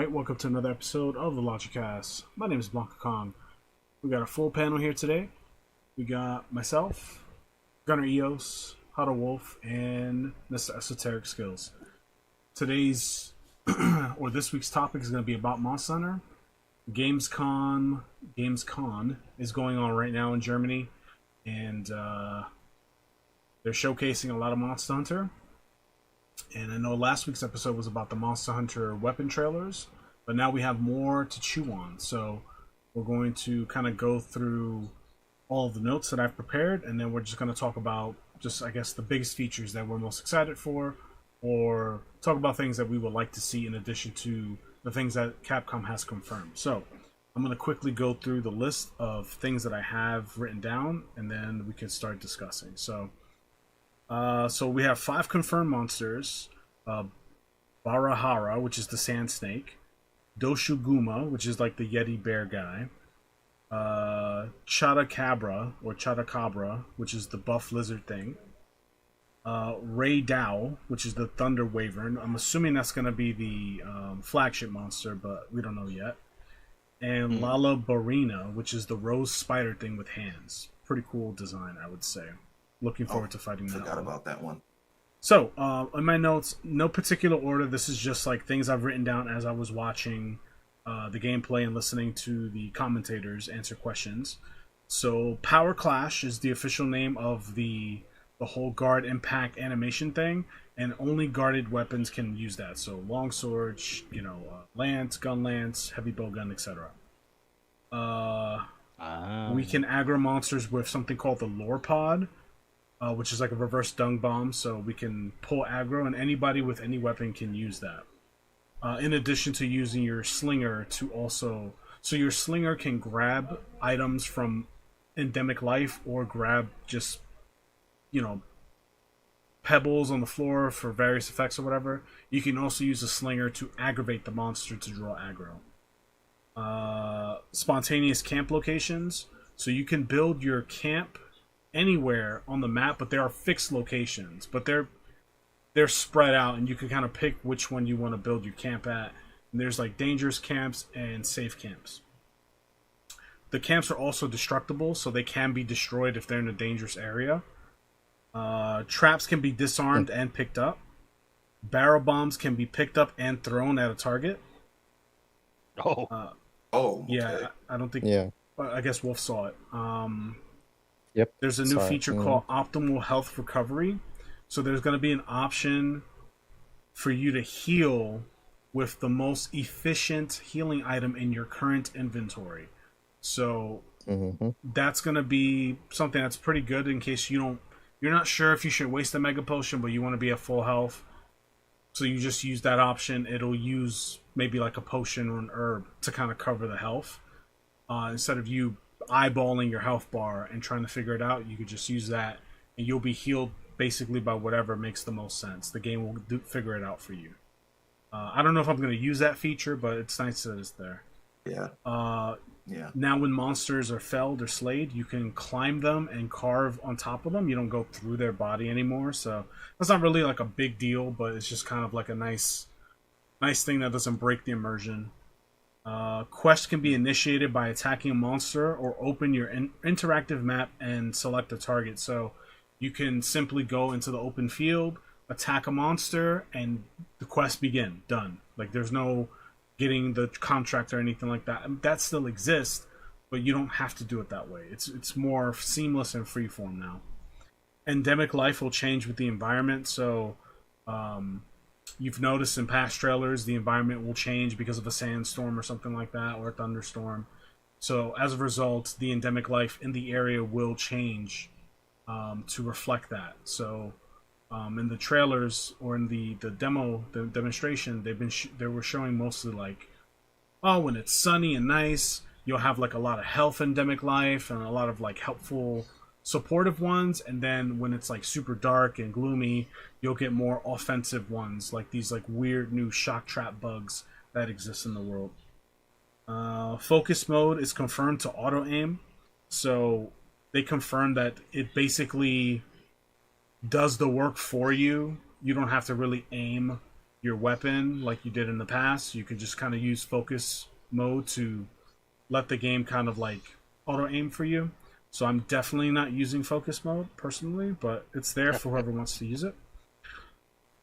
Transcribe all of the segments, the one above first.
Alright, welcome to another episode of the Logicast. My name is BlankaKong. We got a full panel here today. We got myself, Gunner Eos, Huddle Wolf, and Mr. Esoteric Skills. Today's, or this week's topic is going to be about Monster Hunter. GamesCom is going on right now in Germany, and they're showcasing a lot of Monster Hunter. And I know last week's episode was about the Monster Hunter weapon trailers, but now we have more to chew on. So we're going to kind of go through all of the notes that I've prepared, and then we're just going to talk about just, I guess, the biggest features that we're most excited for, or talk about things that we would like to see in addition to the things that Capcom has confirmed. So I'm going to quickly go through the list of things that I have written down, and then we can start discussing. So we have 5 confirmed monsters. Barahara, which is the sand snake. Doshuguma, which is like the Yeti bear guy. Chadacabra, which is the buff lizard thing. Ray Dao, which is the thunder wyvern. I'm assuming that's going to be the flagship monster, but we don't know yet. And Lala Barina, which is the rose spider thing with hands. Pretty cool design, I would say. Looking forward to fighting that one. Forgot about that one. So, in my notes, no particular order. This is just like things I've written down as I was watching the gameplay and listening to the commentators answer questions. So, Power Clash is the official name of the whole guard impact animation thing, and only guarded weapons can use that. So, longsword, lance, gun lance, heavy bow gun, etc. We can aggro monsters with something called the Lore Pod, which is like a reverse dung bomb, so we can pull aggro, and anybody with any weapon can use that. In addition to using your slinger to also... So your slinger can grab items from endemic life, or grab just, pebbles on the floor for various effects or whatever. You can also use a slinger to aggravate the monster to draw aggro. Spontaneous camp locations. So you can build your camp anywhere on the map, but there are fixed locations, but they're spread out, and you can kind of pick which one you want to build your camp at. And there's like dangerous camps and safe camps. The camps are also destructible, so they can be destroyed if they're in a dangerous area. Traps can be disarmed and picked up. Barrel bombs can be picked up and thrown at a target. Okay. Yeah, I don't think... Yeah. I guess Wolf saw it. Yep. There's a new feature called Optimal Health Recovery. So there's going to be an option for you to heal with the most efficient healing item in your current inventory. So that's going to be something that's pretty good in case you're not sure if you should waste a Mega Potion, but you want to be at full health. So you just use that option. It'll use maybe like a potion or an herb to kind of cover the health. Instead of you eyeballing your health bar and trying to figure it out, you could just use that, and you'll be healed basically by whatever makes the most sense. The game will figure it out for you. I don't know if I'm going to use that feature, but it's nice that it's there. Yeah. Now when monsters are felled or slayed, you can climb them and carve on top of them. You don't go through their body anymore, so that's not really like a big deal, but it's just kind of like a nice thing that doesn't break the immersion. Quest can be initiated by attacking a monster or open your interactive map and select a target. So you can simply go into the open field, attack a monster, and the quest begin. Done. Like, there's no getting the contract or anything like that. That still exists, but you don't have to do it that way. It's more seamless and freeform now. Endemic life will change with the environment, so you've noticed in past trailers the environment will change because of a sandstorm or something like that, or a thunderstorm. So as a result, the endemic life in the area will change to reflect that. So in the trailers or in the demonstration, they were showing mostly like, when it's sunny and nice, you'll have like a lot of health endemic life and a lot of like helpful supportive ones, and then when it's like super dark and gloomy, you'll get more offensive ones, like these like weird new shock trap bugs that exist in the world. Focus mode is confirmed to auto aim, so they confirmed that it basically does the work for you. You don't have to really aim your weapon like you did in the past. You can just kind of use focus mode to let the game kind of like auto aim for you. So I'm definitely not using focus mode personally, but it's there for whoever wants to use it.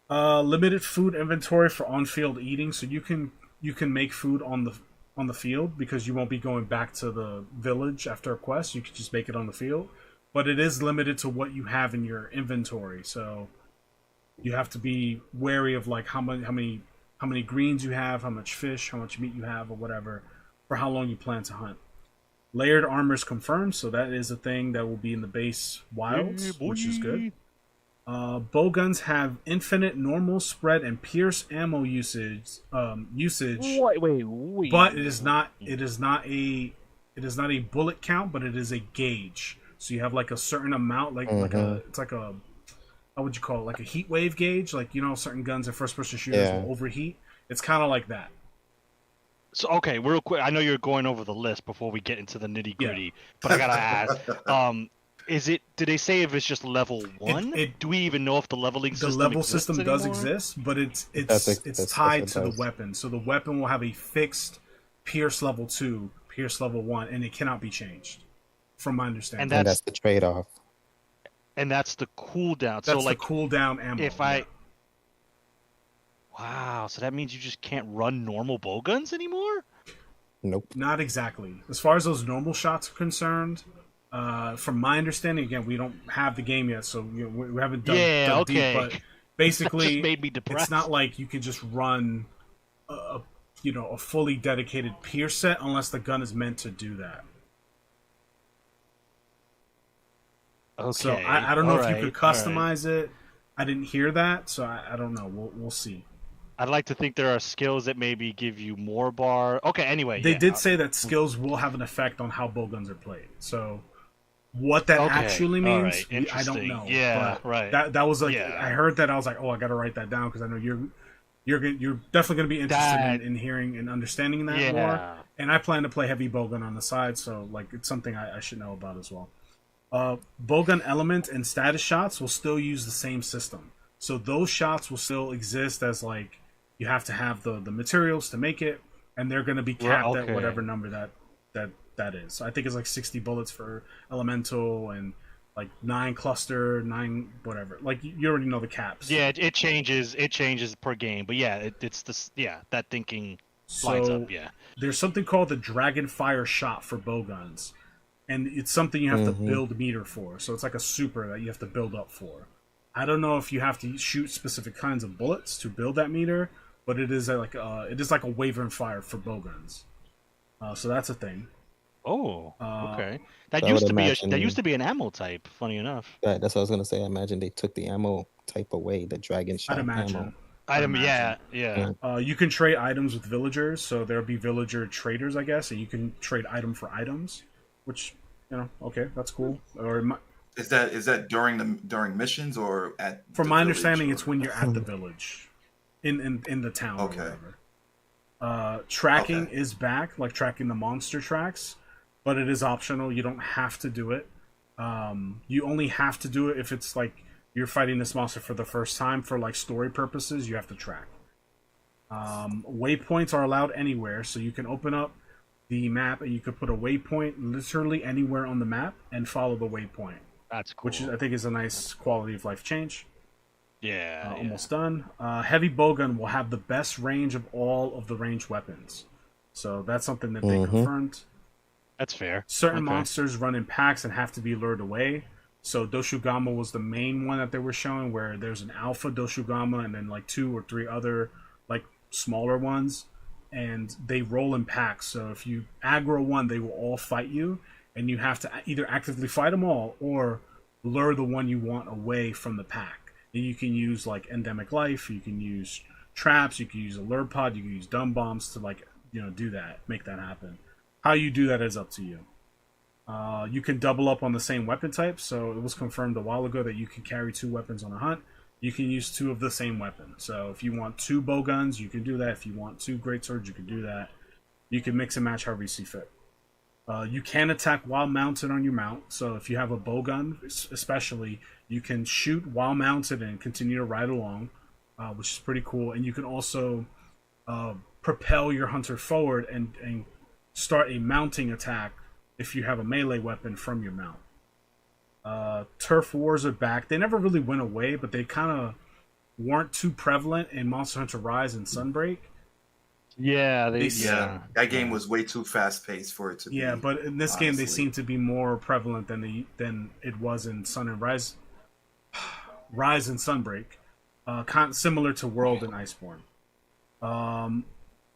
Limited food inventory for on-field eating, so you can make food on the field because you won't be going back to the village after a quest. You can just make it on the field, but it is limited to what you have in your inventory. So you have to be wary of like how many greens you have, how much fish, how much meat you have, or whatever, for how long you plan to hunt. Layered armor is confirmed, so that is a thing that will be in the base wilds, which is good. Bowguns have infinite normal, spread, and pierce ammo usage. Wait. But it is not a bullet count, but it is a gauge. So you have like a certain amount, it's like a, how would you call it? Like a heat wave gauge. Like, you know, certain guns and first person shooters will overheat. It's kind of like that. So, okay, real quick, I know you're going over the list before we get into the nitty gritty, but I gotta ask, did they say if it's just level 1? Do we even know if the leveling system The level system anymore? does exist, but it's tied to the weapon. So the weapon will have a fixed Pierce level 2, Pierce level 1, and it cannot be changed, from my understanding. And that's the trade-off. And that's the cooldown. That's so, like, the cooldown ammo. Wow, so that means you just can't run normal bowguns anymore? Nope. Not exactly. As far as those normal shots are concerned, from my understanding, again, we don't have the game yet, so we haven't done deep, but basically, just made me depressed. It's not like you can just run a fully dedicated Pierce set unless the gun is meant to do that. Okay. So I don't know if you could customize it. I didn't hear that, so I don't know. We'll see. I'd like to think there are skills that maybe give you more bar. Okay, anyway. They did say that skills will have an effect on how bowguns are played. So what that actually means, I don't know. Yeah, but right. That was like, I heard that, I was like, oh, I got to write that down because I know you're definitely going to be interested in hearing and understanding that more. And I plan to play heavy bowgun on the side, so like it's something I should know about as well. Bowgun element and status shots will still use the same system. So those shots will still exist as like you have to have the materials to make it, and they're going to be capped at whatever number that is. So I think it's like 60 bullets for elemental and like 9 cluster, 9 whatever. Like you already know the caps. Yeah, it changes per game, but yeah, it's this that thinking lines up. Yeah, there's something called the Dragonfire shot for bowguns. And it's something you have to build meter for. So it's like a super that you have to build up for. I don't know if you have to shoot specific kinds of bullets to build that meter, but it is like a Wyvern fire for bowguns. So that's a thing. Oh, okay. That used to be an ammo type. Funny enough. That's what I was gonna say. I imagine they took the ammo type away, the dragon shot ammo. Yeah. You can trade items with villagers, so there'll be villager traders, I guess, and you can trade item for items, which, okay, that's cool. Or is that during missions or at? From my understanding, it's when you're at the village, in the town. Okay. Or whatever. Tracking is back, like tracking the monster tracks, but it is optional. You don't have to do it. You only have to do it if it's like you're fighting this monster for the first time for like story purposes. You have to track. Waypoints are allowed anywhere, so you can open up the map and you could put a waypoint literally anywhere on the map and follow the waypoint. That's cool. Which I think is a nice quality of life change. Yeah. Almost done. Heavy bowgun will have the best range of all of the ranged weapons. So that's something that they confirmed. That's fair. Certain monsters run in packs and have to be lured away. So Doshugama was the main one that they were showing, where there's an alpha Doshugama and then like 2 or 3 other like smaller ones. And they roll in packs. So if you aggro one, they will all fight you. And you have to either actively fight them all or lure the one you want away from the pack. And you can use like endemic life, you can use traps, you can use a lure pod, you can use dumb bombs to like, do that, make that happen. How you do that is up to you. You can double up on the same weapon type. So it was confirmed a while ago that you can carry 2 weapons on a hunt. You can use 2 of the same weapon. So if you want 2 bowguns, you can do that. If you want 2 greatswords, you can do that. You can mix and match however you see fit. You can attack while mounted on your mount. So if you have a bowgun, especially, you can shoot while mounted and continue to ride along. which is pretty cool. And you can also propel your hunter forward and start a mounting attack if you have a melee weapon from your mount. Turf wars are back. They never really went away, but they kind of weren't too prevalent in Monster Hunter Rise and Sunbreak. Yeah, that game was way too fast paced for it to be. Yeah, but in this game they seem to be more prevalent than it was in Sun and Rise and Sunbreak. Similar to World and Iceborne.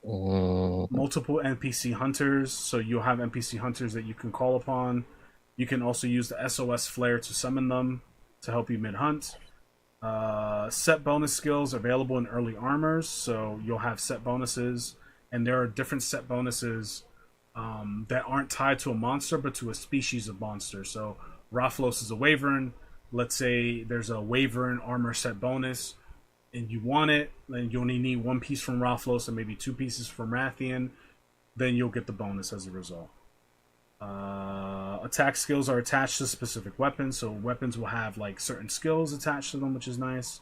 Multiple NPC hunters, so you'll have NPC hunters that you can call upon. You can also use the SOS flare to summon them to help you mid-hunt. Set bonus skills available in early armors, so you'll have set bonuses, and there are different set bonuses that aren't tied to a monster, but to a species of monster. So Raphlos is a Wyvern. Let's say there's a Wyvern armor set bonus, and you want it, then you only need one piece from Raphlos and maybe 2 pieces from Rathian, then you'll get the bonus as a result. Attack skills are attached to specific weapons, so weapons will have like certain skills attached to them, which is nice.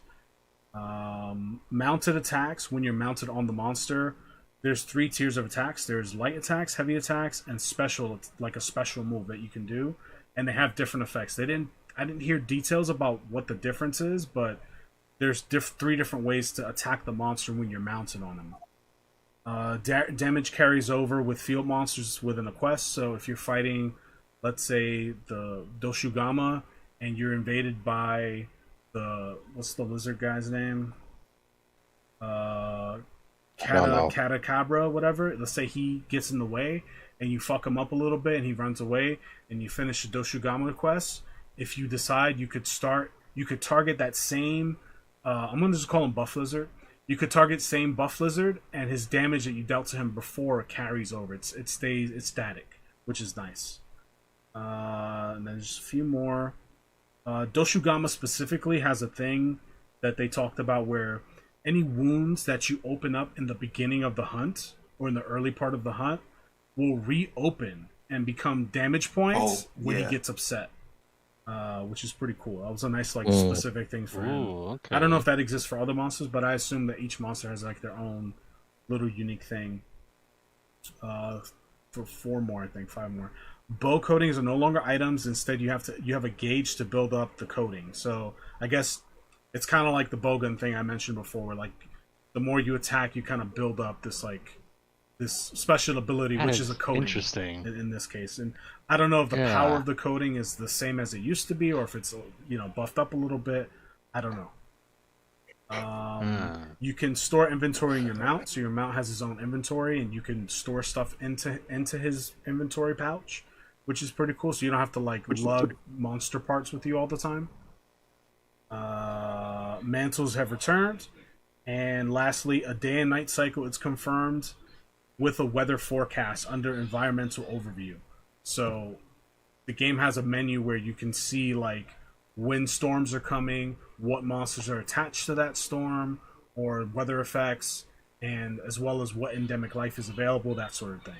Mounted attacks, when you're mounted on the monster, there's 3 tiers of attacks. There's light attacks, heavy attacks, and special, like a special move that you can do, and they have different effects. I didn't hear details about what the difference is, but there's 3 different ways to attack the monster when you're mounted on him. Damage carries over with field monsters within a quest, so if you're fighting, let's say, the Doshugama, and you're invaded by what's the lizard guy's name? Catacabra, whatever. Let's say he gets in the way, and you fuck him up a little bit, and he runs away, and you finish the Doshugama quest. If you decide, you could target that same, I'm going to just call him Buff Lizard. You could target same Buff Lizard, and his damage that you dealt to him before carries over. It's static, which is nice. And then just a few more. Doshugama specifically has a thing that they talked about where any wounds that you open up in the beginning of the hunt or in the early part of the hunt will reopen and become damage points when he gets upset. Which is pretty cool. That was a nice specific thing for him. Okay. I don't know if that exists for other monsters, but I assume that each monster has like their own little unique thing. For 5 more. Bow coatings are no longer items. Instead, you have a gauge to build up the coating. So I guess it's kind of like the bowgun thing I mentioned before, where like the more you attack, you kind of build up this special ability, which is a coating. Interesting. In this case, and I don't know if the power of the coating is the same as it used to be, or if it's buffed up a little bit. I don't know. You can store inventory in your mount, so your mount has his own inventory, and you can store stuff into his inventory pouch, which is pretty cool. So you don't have to lug monster parts with you all the time. Mantles have returned, and lastly, a day and night cycle is confirmed with a weather forecast under environmental overview. So the game has a menu where you can see when storms are coming, what monsters are attached to that storm, or weather effects, and as well as what endemic life is available, that sort of thing.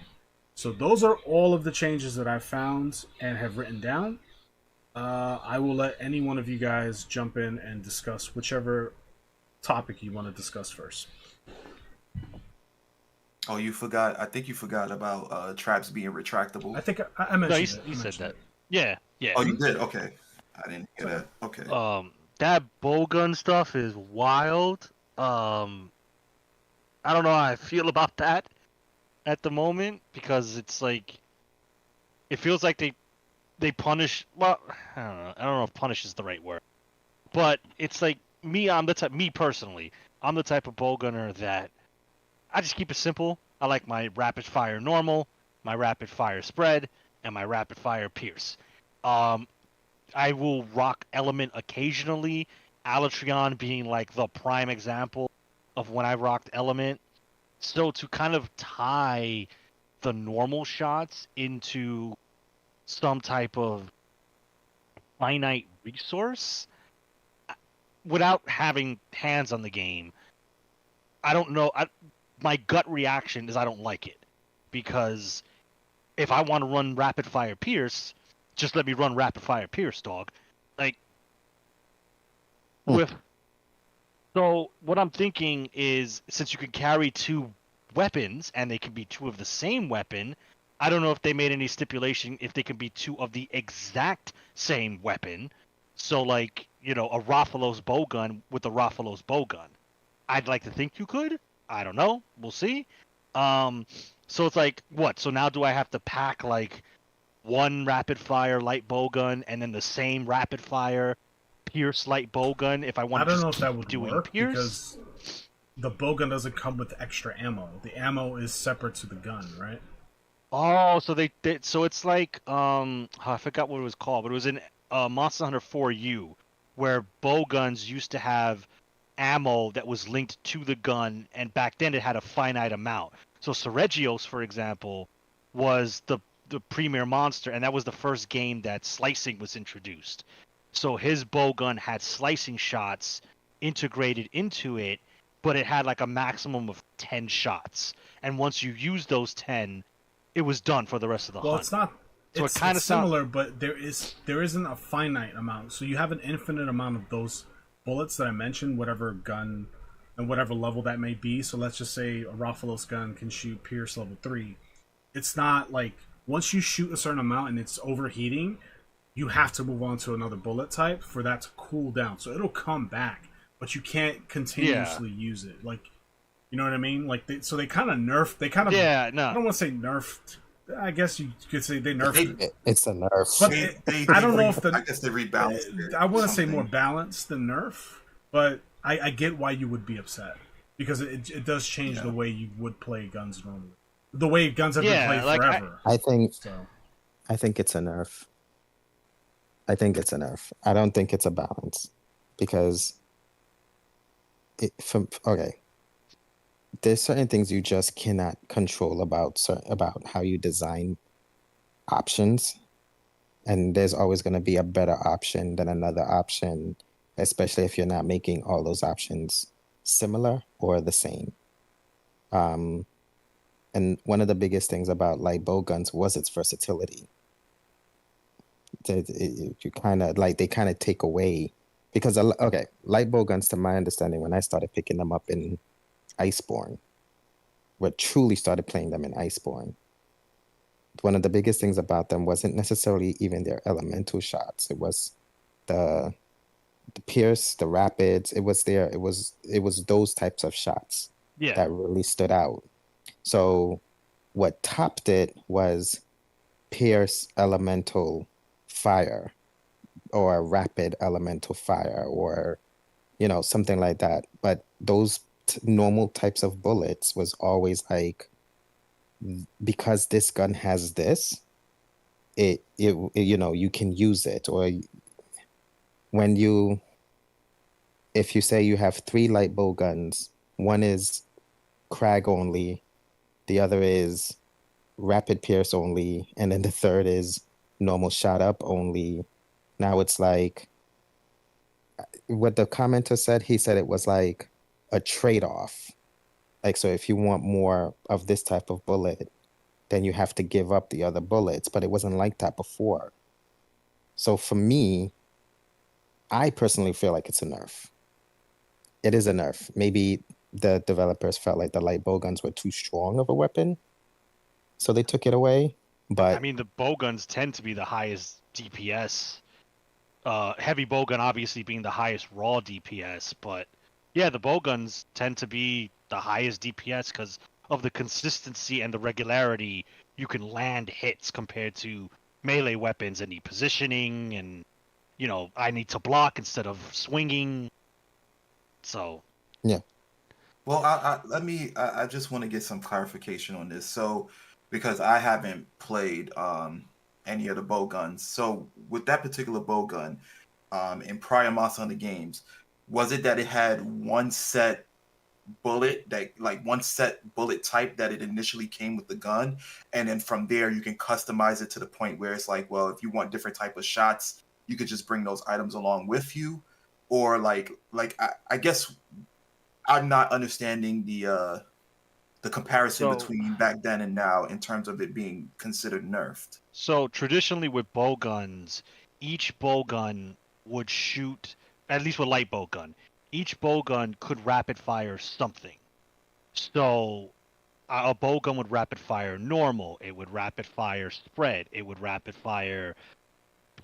So those are all of the changes that I've found and have written down. I will let any one of you guys jump in and discuss whichever topic you want to discuss first. Oh, you forgot. I think you forgot about traps being retractable. I think I mentioned it. You said that. Yeah. Oh, you did? Okay. I didn't hear that. Okay. That bowgun stuff is wild. I don't know how I feel about that at the moment, because it's like, it feels like they punish. Well, I don't know if punish is the right word, but it's like me personally, I'm the type of bowgunner that I just keep it simple. I like my rapid fire normal, my rapid fire spread, and my rapid fire pierce. I will rock element occasionally, Alatreon being like the prime example of when I rocked element. So to kind of tie the normal shots into some type of finite resource without having hands on the game, I don't know. My gut reaction is I don't like it, because if I want to run rapid fire pierce, just let me run rapid fire pierce, dog. Like with So what I'm thinking is, since you can carry two weapons and they can be two of the same weapon, I don't know if they made any stipulation if they can be two of the exact same weapon. So like, a Rathalos bowgun with a Rathalos bowgun. I'd like to think you could. I don't know. We'll see. Um, so it's like, what? So now do I have to pack like one rapid fire light bowgun and then the same rapid fire Pierce light bowgun if I I want to don't just know if that keep would doing work Pierce? because the bowgun doesn't come with extra ammo. The ammo is separate to the gun, right? Oh, so so it's like I forgot what it was called, but it was in Monster Hunter 4U where bowguns used to have ammo that was linked to the gun, and back then it had a finite amount. So Seregios, for example, was the premier monster, and that was the first game that slicing was introduced. So his bowgun had slicing shots integrated into it, but it had like a maximum of 10 shots. And once you use those 10, it was done for the rest of the Well, hunt. it's not. So It's it kind it's of sounds. similar, but there isn't a finite amount. So you have an infinite amount of those bullets that I mentioned, whatever gun and whatever level that may be. So let's just say a Rathalos gun can shoot Pierce level 3. It's not like once you shoot a certain amount and it's overheating, you have to move on to another bullet type for that to cool down. So it'll come back, but you can't Yeah. continuously use it. Like, you know what I mean? Like, so they kind of nerfed. They kind of. Yeah, I no. don't want to say nerfed. I guess you could say they nerfed it. It's a nerf. But I don't know if I guess they rebalanced it. I want or to say more something. balanced than nerf, but I get why you would be upset because it does change the way you would play guns normally. The way guns have been played forever. I think So. I think it's a nerf. I think it's a nerf. I don't think it's a balance because okay, there's certain things you just cannot control about how you design options, and there's always going to be a better option than another option, especially if you're not making all those options similar or the same. And one of the biggest things about light bow guns was its versatility. You kind of like they kind of take away because okay, light bow guns, to my understanding, when I started picking them up in Iceborne, where truly started playing them in Iceborne, one of the biggest things about them wasn't necessarily even their elemental shots. It was the pierce, the rapids. It was those types of shots that really stood out. So what topped it was pierce elemental fire or rapid elemental fire or something like that. But those normal types of bullets was always like, because this gun has this, it you can use it. Or if you say you have 3 light bow guns, one is crag only, the other is rapid pierce only, and then the third is normal shot up only. Now it's like what the commenter said. He said it was like a trade-off. Like, so if you want more of this type of bullet, then you have to give up the other bullets. But it wasn't like that before. So for me, I personally feel like it's a nerf. It is a nerf. Maybe the developers felt like the light bow guns were too strong of a weapon, so they took it away. But I mean, the bowguns tend to be the highest DPS. Heavy bowgun obviously being the highest raw DPS, but yeah, the bowguns tend to be the highest DPS because of the consistency and the regularity you can land hits compared to melee weapons and the positioning and I need to block instead of swinging. So yeah. Well, I just want to get some clarification on this. So, because I haven't played any of the bow guns. So, with that particular bow gun, in prior Monster Hunter games, was it that it had one set bullet type that it initially came with the gun, and then from there you can customize it to the point where it's like, well, if you want different type of shots, you could just bring those items along with you, or I guess I'm not understanding the comparison between back then and now in terms of it being considered nerfed. So traditionally with bowguns, each bowgun would shoot, at least with light bowgun, each bowgun could rapid fire something. So a bowgun would rapid fire normal, it would rapid fire spread, it would rapid fire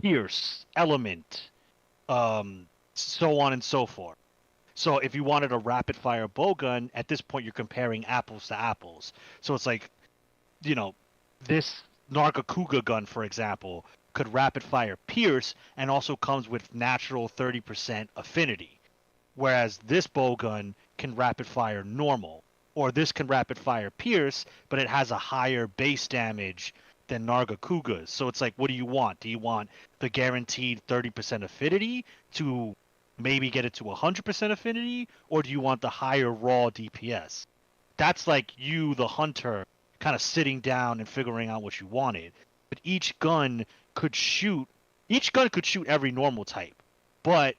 pierce, element, so on and so forth. So if you wanted a rapid fire bowgun, at this point you're comparing apples to apples. So it's like, you know, this Nargacuga gun, for example, could rapid fire pierce and also comes with natural 30% affinity. Whereas this bowgun can rapid fire normal. Or this can rapid fire pierce, but it has a higher base damage than Nargacuga's. So it's like, what do you want? Do you want the guaranteed 30% affinity to maybe get it to 100% affinity? Or do you want the higher raw DPS? That's like you, the hunter, kind of sitting down and figuring out what you wanted. But each gun could shoot every normal type, but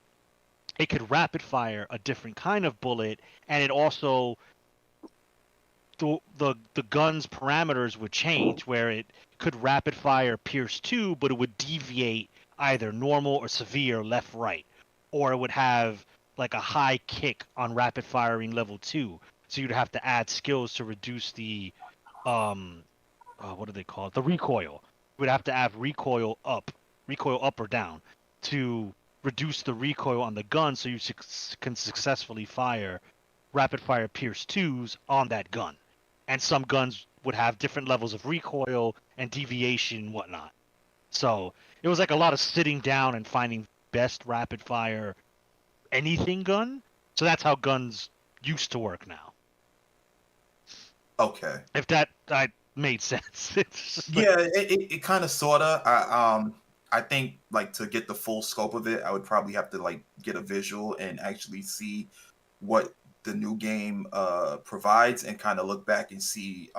it could rapid fire a different kind of bullet, and it also the gun's parameters would change, where it could rapid fire pierce 2, but it would deviate either normal or severe left right, or it would have like a high kick on rapid firing level 2. So you'd have to add skills to reduce the what do they call it? The recoil. You would have to add recoil up or down to reduce the recoil on the gun, so you can successfully fire rapid fire pierce 2s on that gun. And some guns would have different levels of recoil and deviation and whatnot. So it was like a lot of sitting down and finding best rapid fire anything gun. So that's how guns used to work now. Okay. If that made sense. It's just yeah, it kind of sorta. I think like to get the full scope of it, I would probably have to like get a visual and actually see what the new game provides, and kind of look back and see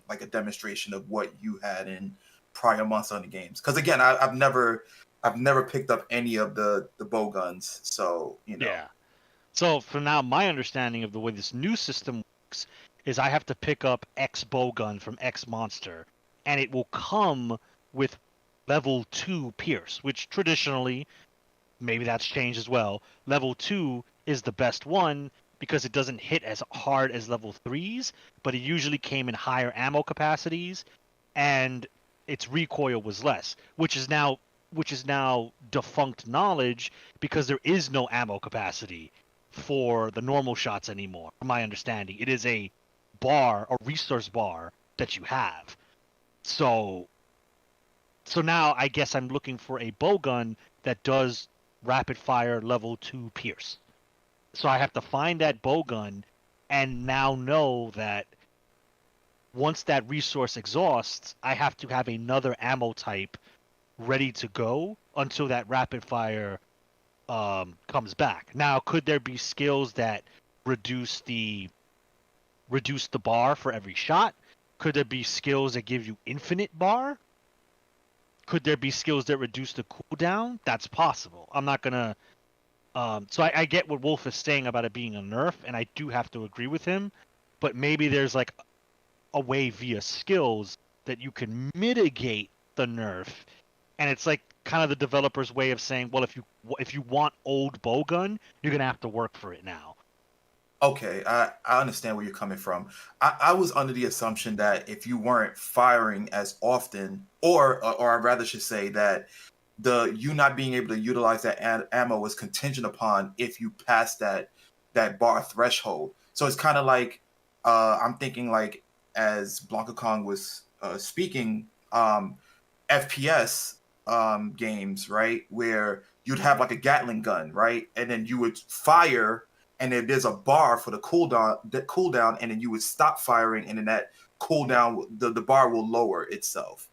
like a demonstration of what you had in prior months on the games. Because again, I've never picked up any of the bow guns, so you know. Yeah. So for now, my understanding of the way this new system works is I have to pick up X bowgun from X monster, and it will come with level 2 pierce, which traditionally, maybe that's changed as well, level 2 is the best one because it doesn't hit as hard as level 3s, but it usually came in higher ammo capacities, and its recoil was less, which is now defunct knowledge because there is no ammo capacity for the normal shots anymore. From my understanding, it is a resource bar that you have. So now I guess I'm looking for a bowgun that does rapid fire level 2 pierce. So I have to find that bowgun and now know that once that resource exhausts, I have to have another ammo type ready to go until that rapid fire comes back. Now, could there be skills that reduce the bar for every shot? Could there be skills that give you infinite bar? Could there be skills that reduce the cooldown? That's possible. I'm not gonna. So I get what Wolf is saying about it being a nerf, and I do have to agree with him. But maybe there's like a way via skills that you can mitigate the nerf, and it's like kind of the developer's way of saying, well, if you want old bowgun, you're gonna have to work for it now. Okay, I understand where you're coming from. I was under the assumption that if you weren't firing as often, or I rather should say that you not being able to utilize that ammo was contingent upon if you pass that bar threshold. So it's kind of like I'm thinking like as BlankaKong was speaking, FPS games, right, where you'd have like a Gatling gun, right, and then you would fire. And then there's a bar for the cooldown, and then you would stop firing, and then that cooldown, the bar will lower itself.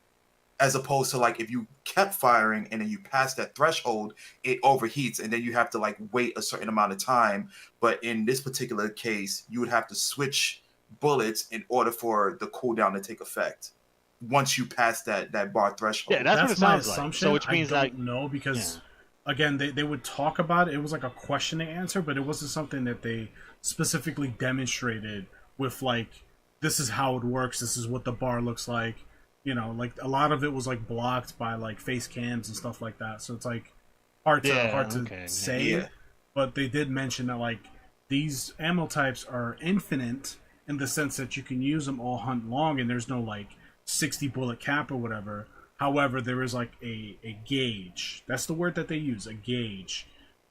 As opposed to like if you kept firing and then you pass that threshold, it overheats, and then you have to like wait a certain amount of time. But in this particular case, you would have to switch bullets in order for the cooldown to take effect once you pass that bar threshold. Yeah, that's what it my sounds assumption. Like. So which means I don't know because. Yeah. Again, they would talk about it. It was like a question and answer, but it wasn't something that they specifically demonstrated with like, this is how it works. This is what the bar looks like. You know, like a lot of it was like blocked by like face cams and stuff like that. So it's like hard to say. Yeah. but they did mention that like these ammo types are infinite in the sense that you can use them all hunt long, and there's no like 60 bullet cap or whatever. However, there is like a gauge. That's the word that they use, a gauge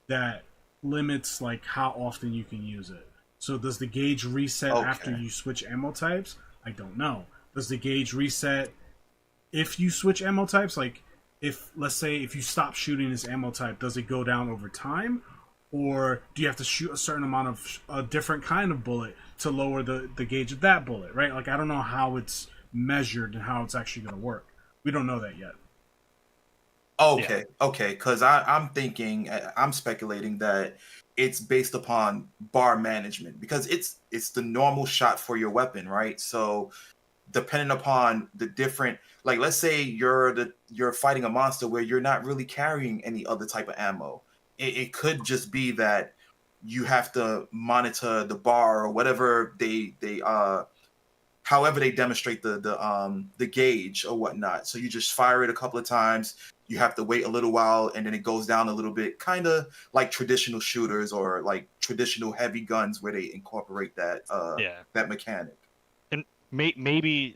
that limits like how often you can use it. So does the gauge reset after you switch ammo types? I don't know. Does the gauge reset if you switch ammo types? Like if let's say if you stop shooting this ammo type, does it go down over time? Or do you have to shoot a certain amount of a different kind of bullet to lower the gauge of that bullet, right? Like I don't know how it's measured and how it's actually going to work. We don't know that yet. Okay, okay, because I'm thinking, I'm speculating that it's based upon bar management because it's the normal shot for your weapon, right? So depending upon the different, like let's say you're fighting a monster where you're not really carrying any other type of ammo. It could just be that you have to monitor the bar or whatever they however they demonstrate the gauge or whatnot. So you just fire it a couple of times. You have to wait a little while, and then it goes down a little bit, kind of like traditional shooters or like traditional heavy guns where they incorporate that that mechanic. And maybe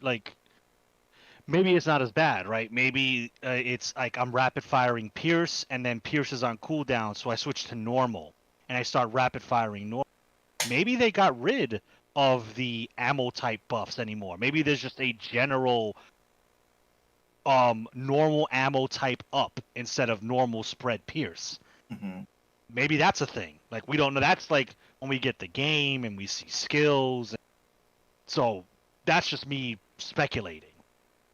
it's not as bad, right? Maybe it's like I'm rapid firing Pierce, and then Pierce is on cooldown, so I switch to normal, and I start rapid firing normal. Maybe they got rid of the ammo type buffs anymore. Maybe there's just a general normal ammo type up instead of normal spread Pierce. Mm-hmm. Maybe that's a thing. Like we don't know. That's like when we get the game and we see skills. So that's just me speculating.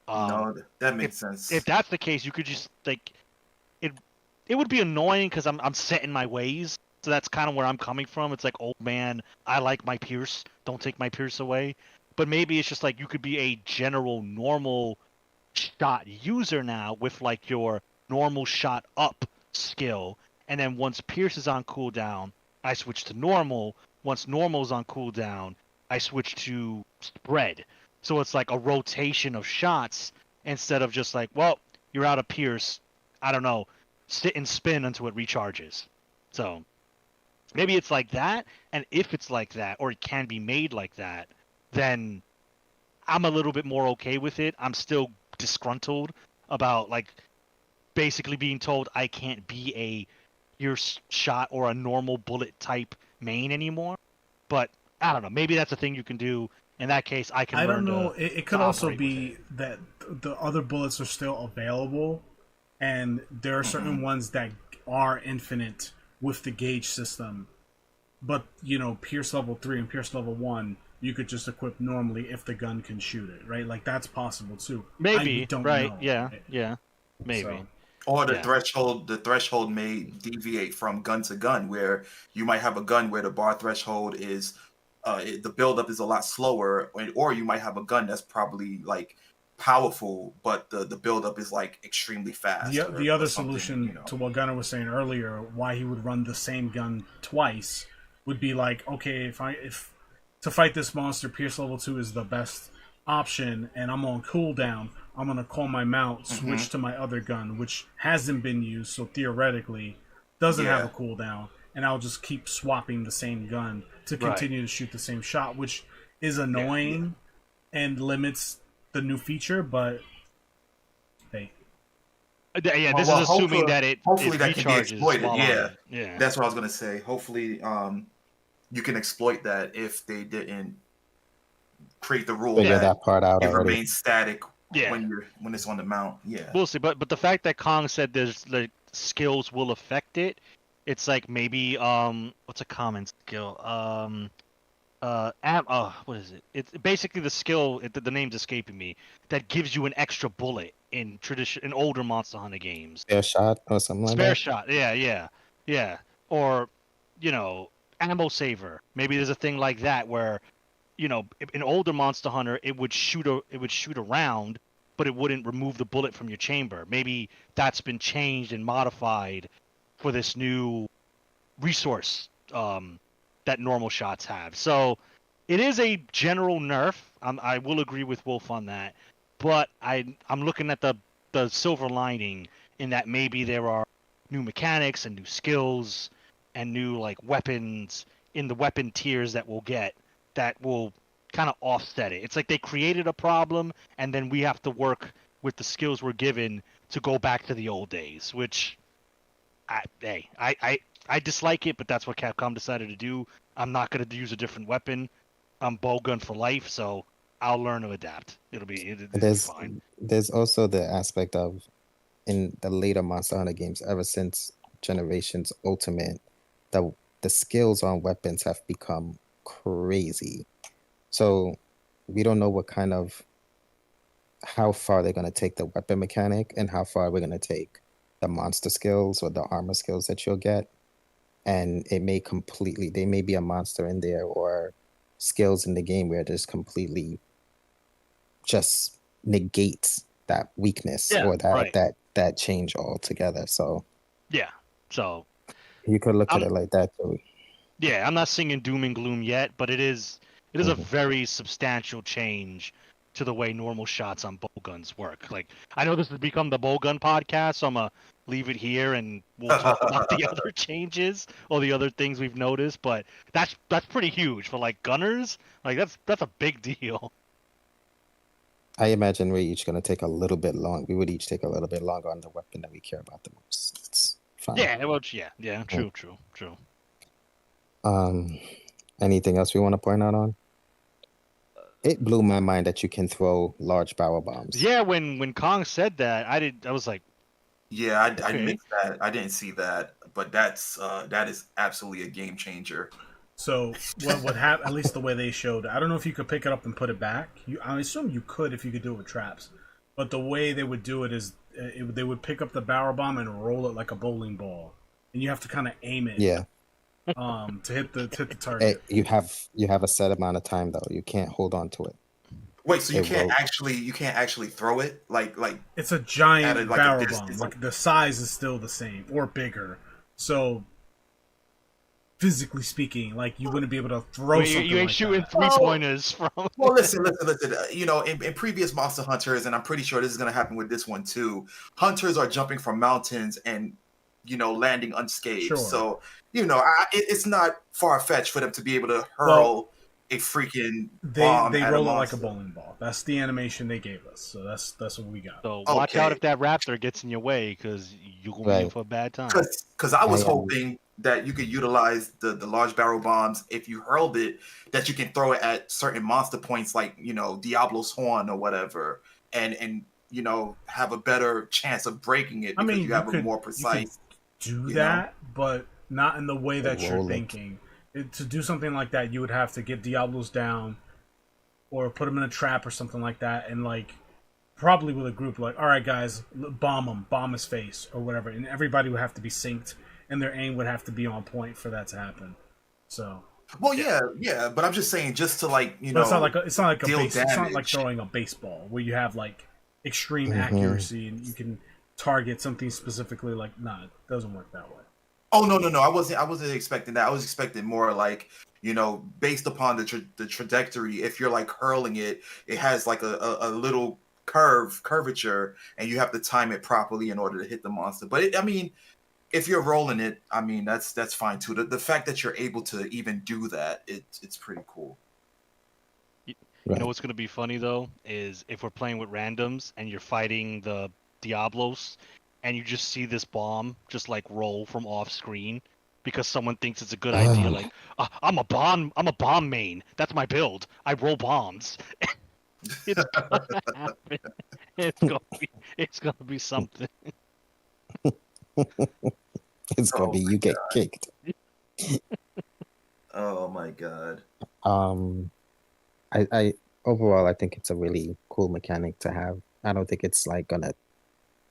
No, that makes sense. If that's the case, you could just like it. It would be annoying because I'm set in my ways. So that's kind of where I'm coming from. It's like, oh man, I like my Pierce. Don't take my Pierce away. But maybe it's just like you could be a general normal shot user now with like your normal shot up skill, and then once Pierce is on cooldown, I switch to normal. Once normal's on cooldown, I switch to spread. So it's like a rotation of shots instead of just like, well, you're out of Pierce. I don't know, sit and spin until it recharges. So maybe it's like that, and if it's like that, or it can be made like that, then I'm a little bit more okay with it. I'm still disgruntled about like basically being told I can't be a your shot or a normal bullet type main anymore. But I don't know. Maybe that's a thing you can do. In that case, I can. I don't know. It could also be it. that the other bullets are still available, and there are certain ones that are infinite with the gauge system. But you know, Pierce level 3 and Pierce level 1, you could just equip normally if the gun can shoot it, right? Like that's possible too. Maybe. I don't right? know. Yeah. Yeah. Maybe. So, or the threshold may deviate from gun to gun, where you might have a gun where the bar threshold is the buildup is a lot slower, or you might have a gun that's probably like powerful, but the buildup is like extremely fast. The other solution to what Gunnar was saying earlier, why he would run the same gun twice, would be like, okay, if to fight this monster, Pierce level 2 is the best option, and I'm on cooldown, I'm gonna call my mount, switch to my other gun, which hasn't been used, so theoretically doesn't have a cooldown, and I'll just keep swapping the same gun to continue to shoot the same shot, which is annoying and limits the new feature, but hey. Yeah, this is assuming that it hopefully that can be recharges. exploited. Yeah, that's what I was gonna say. Hopefully, you can exploit that if they didn't create the rule that part out it already. remains static when it's on the mount. Yeah, we'll see. But the fact that Kong said there's like skills will affect it, it's like maybe what's a common skill? What is it? It's basically the skill. The name's escaping me. That gives you an extra bullet in older Monster Hunter games. Spare shot or something like that. Spare shot. Yeah. Or ammo saver. Maybe there's a thing like that where, in older Monster Hunter it would shoot around, but it wouldn't remove the bullet from your chamber. Maybe that's been changed and modified for this new resource that normal shots have. So it is a general nerf. I will agree with Wolf on that, but I'm looking at the silver lining in that maybe there are new mechanics and new skills and new like weapons in the weapon tiers that we'll get that will kind of offset it. It's like they created a problem and then we have to work with the skills we're given to go back to the old days, which I dislike it, but that's what Capcom decided to do. I'm not going to use a different weapon. I'm bowgun for life, so I'll learn to adapt. It'll be fine. There's also the aspect of in the later Monster Hunter games, ever since Generations Ultimate, the skills on weapons have become crazy. So we don't know how far they're going to take the weapon mechanic and how far we're going to take the monster skills or the armor skills that you'll get. And it may there may be a monster in there or skills in the game where it just completely just negates that weakness or that change altogether. So yeah, so you could look at it like that too. Yeah, I'm not singing doom and gloom yet, but it is a very substantial change to the way normal shots on bowguns work. Like, I know this has become the bowgun podcast, so I'm gonna leave it here and we'll talk about the other changes or the other things we've noticed. But that's pretty huge for like gunners. Like that's a big deal. I imagine we're each gonna take a little bit long. We would each take a little bit longer on the weapon that we care about the most. It's fine. Yeah, well, yeah, true. Anything else we want to point out on? It blew my mind that you can throw large barrel bombs. Yeah, when Kong said that, I was like, yeah, I missed that. I didn't see that, but that is absolutely a game changer. So what would happen? At least the way they showed, I don't know if you could pick it up and put it back. I assume you could if you could do it with traps, but the way they would do it is they would pick up the barrel bomb and roll it like a bowling ball, and you have to kind of aim it. Yeah. To hit the target. You have a set amount of time though. You can't hold on to it. Wait, so you can't actually throw it like it's a giant barrel bomb. Like the size is still the same or bigger. So physically speaking, like you wouldn't be able to throw something. You ain't like shooting that. 3-pointers from. Well, listen. You know, in previous Monster Hunters, and I'm pretty sure this is going to happen with this one too. Hunters are jumping from mountains and landing unscathed. Sure. So it's not far fetched for them to be able to hurl a freaking bomb. They roll it like a bowling ball. That's the animation they gave us. So that's what we got. So watch out if that raptor gets in your way, because you're gonna be in for a bad time. Because I was hoping that you could utilize the large barrel bombs if you hurled it, that you can throw it at certain monster points like Diablo's horn or whatever, and have a better chance of breaking it because you have a more precise. Do that, but not in the way that you're thinking. To do something like that, you would have to get Diablos down, or put them in a trap or something like that, and probably with a group all right, guys, bomb his face or whatever, and everybody would have to be synced, and their aim would have to be on point for that to happen. So. Well, yeah, but I'm just saying, just to it's not like throwing a baseball where you have extreme accuracy and you can target something specifically. Nah, it doesn't work that way. Oh no! I wasn't expecting that. I was expecting more based upon the trajectory. If you're hurling it, it has a little curvature, and you have to time it properly in order to hit the monster. But if you're rolling it, that's fine too. The fact that you're able to even do that, it's pretty cool. You know what's gonna be funny though is if we're playing with randoms and you're fighting the Diablos, and you just see this bomb just roll from off screen because someone thinks it's a good idea. I'm a bomb main. That's my build. I roll bombs. It's gonna happen. It's gonna be something. It's gonna be you get kicked. Oh my god. I overall I think it's a really cool mechanic to have. I don't think it's gonna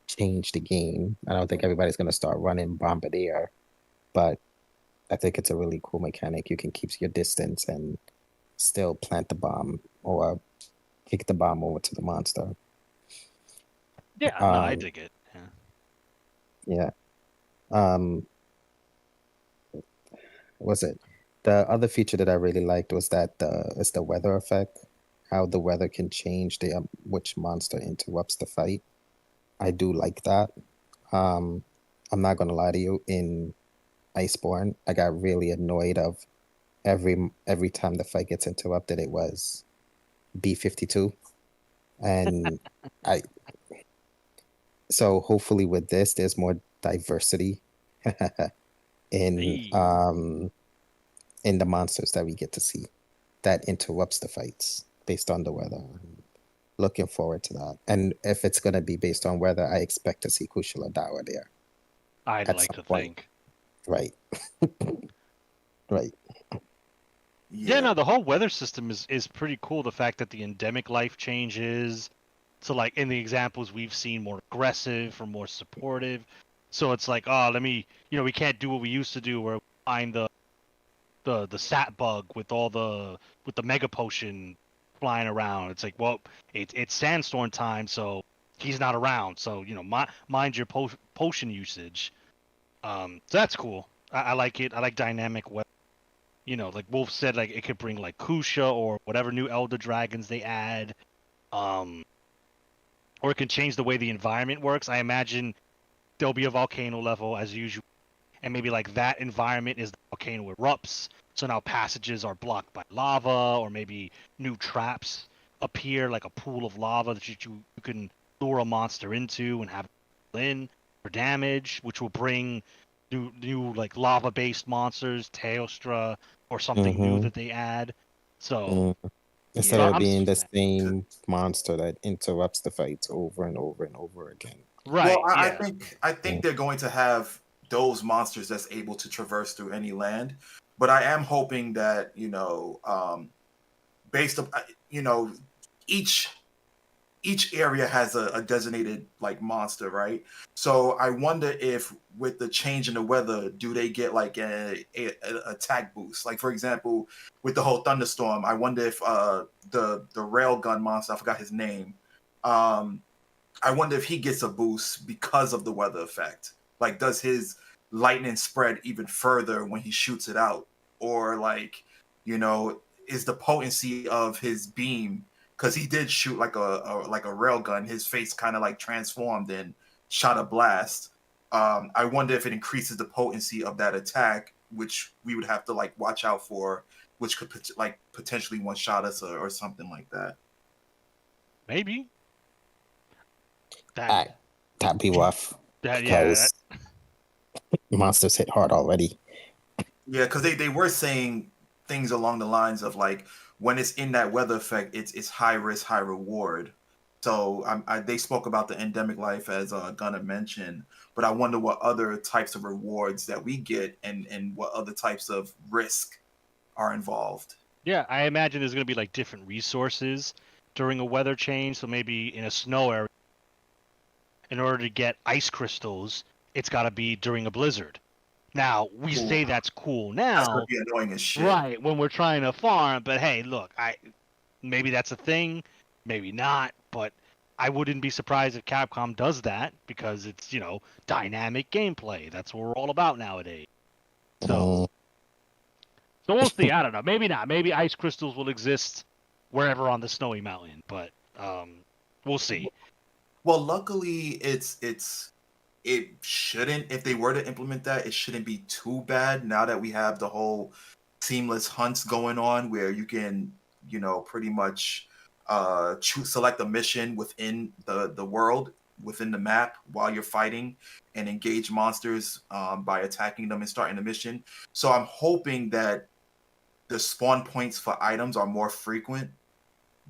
change the game. I don't think everybody's gonna start running Bombardier, but I think it's a really cool mechanic. You can keep your distance and still plant the bomb or kick the bomb over to the monster. Yeah, no, I dig it. Yeah. Was it the other feature that I really liked was that it's the weather effect, how the weather can change which monster interrupts the fight. I do like that. I'm not gonna lie to you. In Iceborne, I got really annoyed of every time the fight gets interrupted, it was B-52. And I so hopefully with this, there's more diversity in Hey. in the monsters that we get to see that interrupts the fights based on the weather. Looking forward to that. And if it's gonna be based on weather, I expect to see Kushila Dawa there I'd at like some to point. think. Right. Right. Yeah, Yeah. no, the whole weather system is pretty cool. The fact that the endemic life changes to, like, in the examples we've seen, more aggressive or more supportive. So it's like, oh, we can't do what we used to do where we find the sat bug with the mega potion flying around. It's like, well, it's sandstorm time, so he's not around. So mind your potion usage. So that's cool. I like it. I like dynamic weather. Like Wolf said, like it could bring like Kusha or whatever new Elder Dragons they add. Um, or it can change the way the environment works. I imagine there'll be a volcano level as usual, and maybe like that environment is the volcano erupts. So now passages are blocked by lava, or maybe new traps appear, like a pool of lava that you can lure a monster into and have it in for damage, which will bring new like lava based monsters, Teostra, or something new Mm-hmm. that they add. So, Mm. Instead so Yeah. of it I'm being the s- same monster that interrupts the fights over and over and over again. Well, right, I yeah. think I Mm. think they're going to have those monsters that's able to traverse through any land, but I am hoping that based on each each area has a designated like monster, right? So I wonder if with the change in the weather, do they get like a attack boost? Like for example, with the whole thunderstorm, I wonder if the railgun monster, I forgot his name, um, I wonder if he gets a boost because of the weather effect. Like, does his lightning spread even further when he shoots it out, or like, you know, is the potency of his beam, because he did shoot like a rail gun, his face kind of like transformed and shot a blast. I wonder if it increases the potency of that attack, which we would have to like watch out for, which could like potentially one shot us or something like that. Maybe that I that'd be rough that yeah that, because monsters hit hard already. Yeah, because they were saying things along the lines of like when it's in that weather effect, it's high risk, high reward. So they spoke about the endemic life as Gunnar mentioned, but I wonder what other types of rewards that we get and what other types of risk are involved. Yeah, I imagine there's going to be like different resources during a weather change. So maybe in a snow area, in order to get ice crystals, it's got to be during a blizzard. Now, we Cool. say that's cool That's gonna now, be annoying as shit. right, when we're trying to farm, but hey, look, maybe that's a thing, maybe not, but I wouldn't be surprised if Capcom does that because it's, dynamic gameplay. That's what we're all about nowadays. So, Mm. so we'll see. I don't know. Maybe not. Maybe ice crystals will exist wherever on the snowy mountain, but we'll see. Well, luckily, it shouldn't. If they were to implement that, it shouldn't be too bad. Now that we have the whole seamless hunts going on, where you can, pretty much choose select a mission within the world, within the map while you're fighting, and engage monsters by attacking them and starting the mission. So I'm hoping that the spawn points for items are more frequent,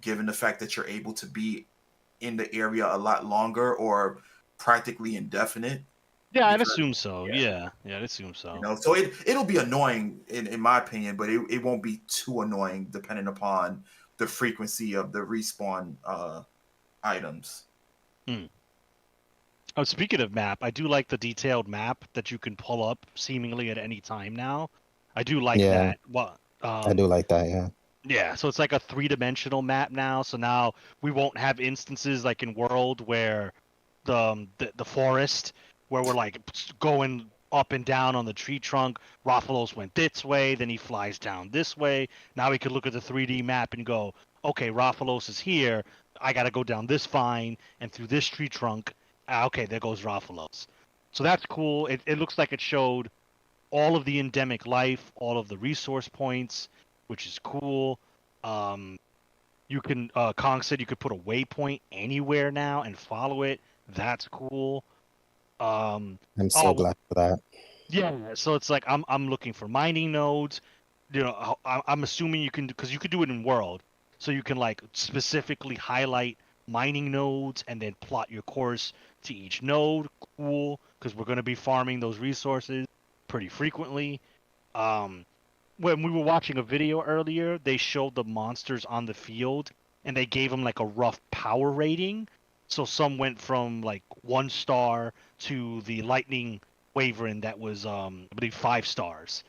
given the fact that you're able to be in the area a lot longer or practically indefinite. Yeah, I'd Because assume so. yeah, Yeah, I'd assume so. so it'll be annoying in my opinion, but it won't be too annoying depending upon the frequency of the respawn items. Hmm. Oh, speaking of map, I do like the detailed map that you can pull up seemingly at any time now. I do like Yeah, that. What? I do like that. Yeah. Yeah. So it's like a three-dimensional map now. So now we won't have instances like in World where the forest where we're like going up and down on the tree trunk. Raphalos went this way, then he flies down this way. Now we could look at the 3D map and go, okay, Raphalos is here. I got to go down this vine and through this tree trunk. Okay, there goes Raphalos. So that's cool. It looks like it showed all of the endemic life, all of the resource points, which is cool. You can Kong said you could put a waypoint anywhere now and follow it. That's cool. I'm so Oh glad for that. yeah, so it's like I'm looking for mining nodes. You know, I'm assuming you can because you could do it in world, so you can like specifically highlight mining nodes and then plot your course to each node. Cool, because we're gonna be farming those resources pretty frequently. Um, when we were watching a video earlier, they showed the monsters on the field and they gave them like a rough power rating. So some went from like 1 star to the lightning wyvern that was I believe 5 stars.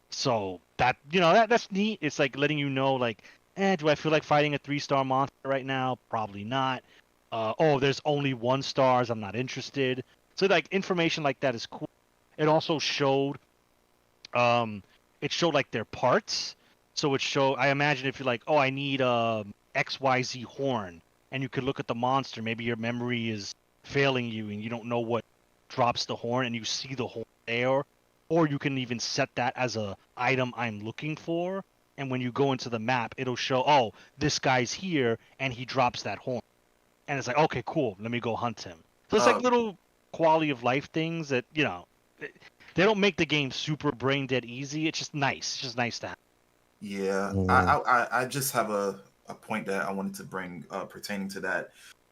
So that that's neat. It's like letting you know like, do I feel like fighting a 3 star monster right now? Probably not. Oh, there's only 1 stars. I'm not interested. So like information like that is cool. It also showed um it showed like their parts. So it showed, I imagine if you're like, oh, I need a XYZ horn, and you could look at the monster, maybe your memory is failing you and you don't know what drops the horn and you see the horn there, or you can even set that as a item I'm looking for, and when you go into the map it'll show, oh, this guy's here and he drops that horn. And it's like, okay, cool, let me go hunt him. So it's like Uh, little quality of life things that, they don't make the game super brain dead easy. It's just nice. It's just nice to have. yeah, Mm. I just have a point that I wanted to bring pertaining to that.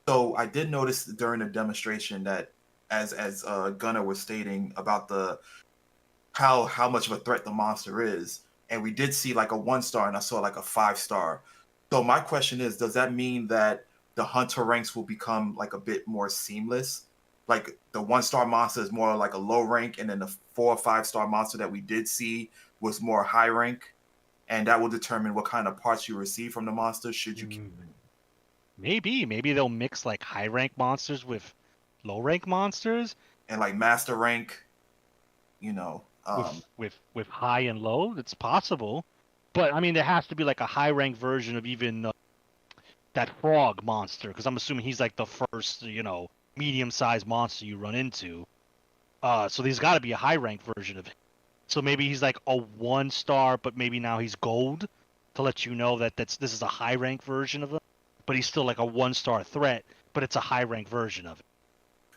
So I did notice during the demonstration that as Gunnar was stating about the how much of a threat the monster is, and we did see like a 1 star, and I saw like a 5 star. So my question is, does that mean that the hunter ranks will become like a bit more seamless? Like the 1 star monster is more like a low rank, and then the 4 or 5 star monster that we did see was more high rank, and that will determine what kind of parts you receive from the monster. Should you keep Maybe they'll mix like high rank monsters with low rank monsters and like master rank, you know, with high and low. It's possible, but I mean there has to be like a high rank version of even that frog monster because I'm assuming he's like the first medium sized monster you run into. So there's got to be a high rank version of him. So maybe he's like a 1 star, but maybe now he's gold to let you know that this is a high rank version of him. But he's still like a 1 star threat, but it's a high rank version of it.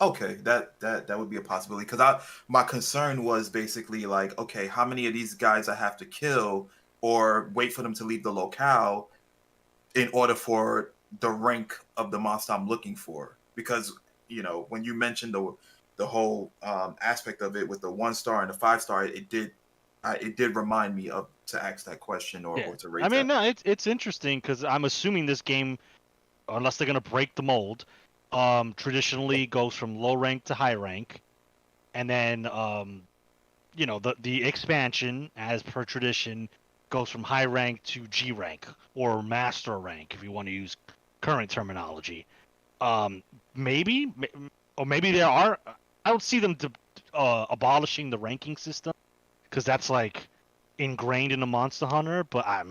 okay, that would be a possibility. Because I my concern was basically like, okay, how many of these guys I have to kill or wait for them to leave the locale in order for the rank of the monster I'm looking for? Because when you mentioned the whole aspect of it with the 1 star and the 5 star, it did remind me of to ask that question Yeah, or to I raise mean that. no, it's interesting because I'm assuming this game, unless they're gonna break the mold, traditionally goes from low rank to high rank, and then the expansion as per tradition goes from high rank to G rank or master rank if you want to use current terminology. Um, maybe, or maybe there are. I don't see them abolishing the ranking system because that's like ingrained in the Monster Hunter. But I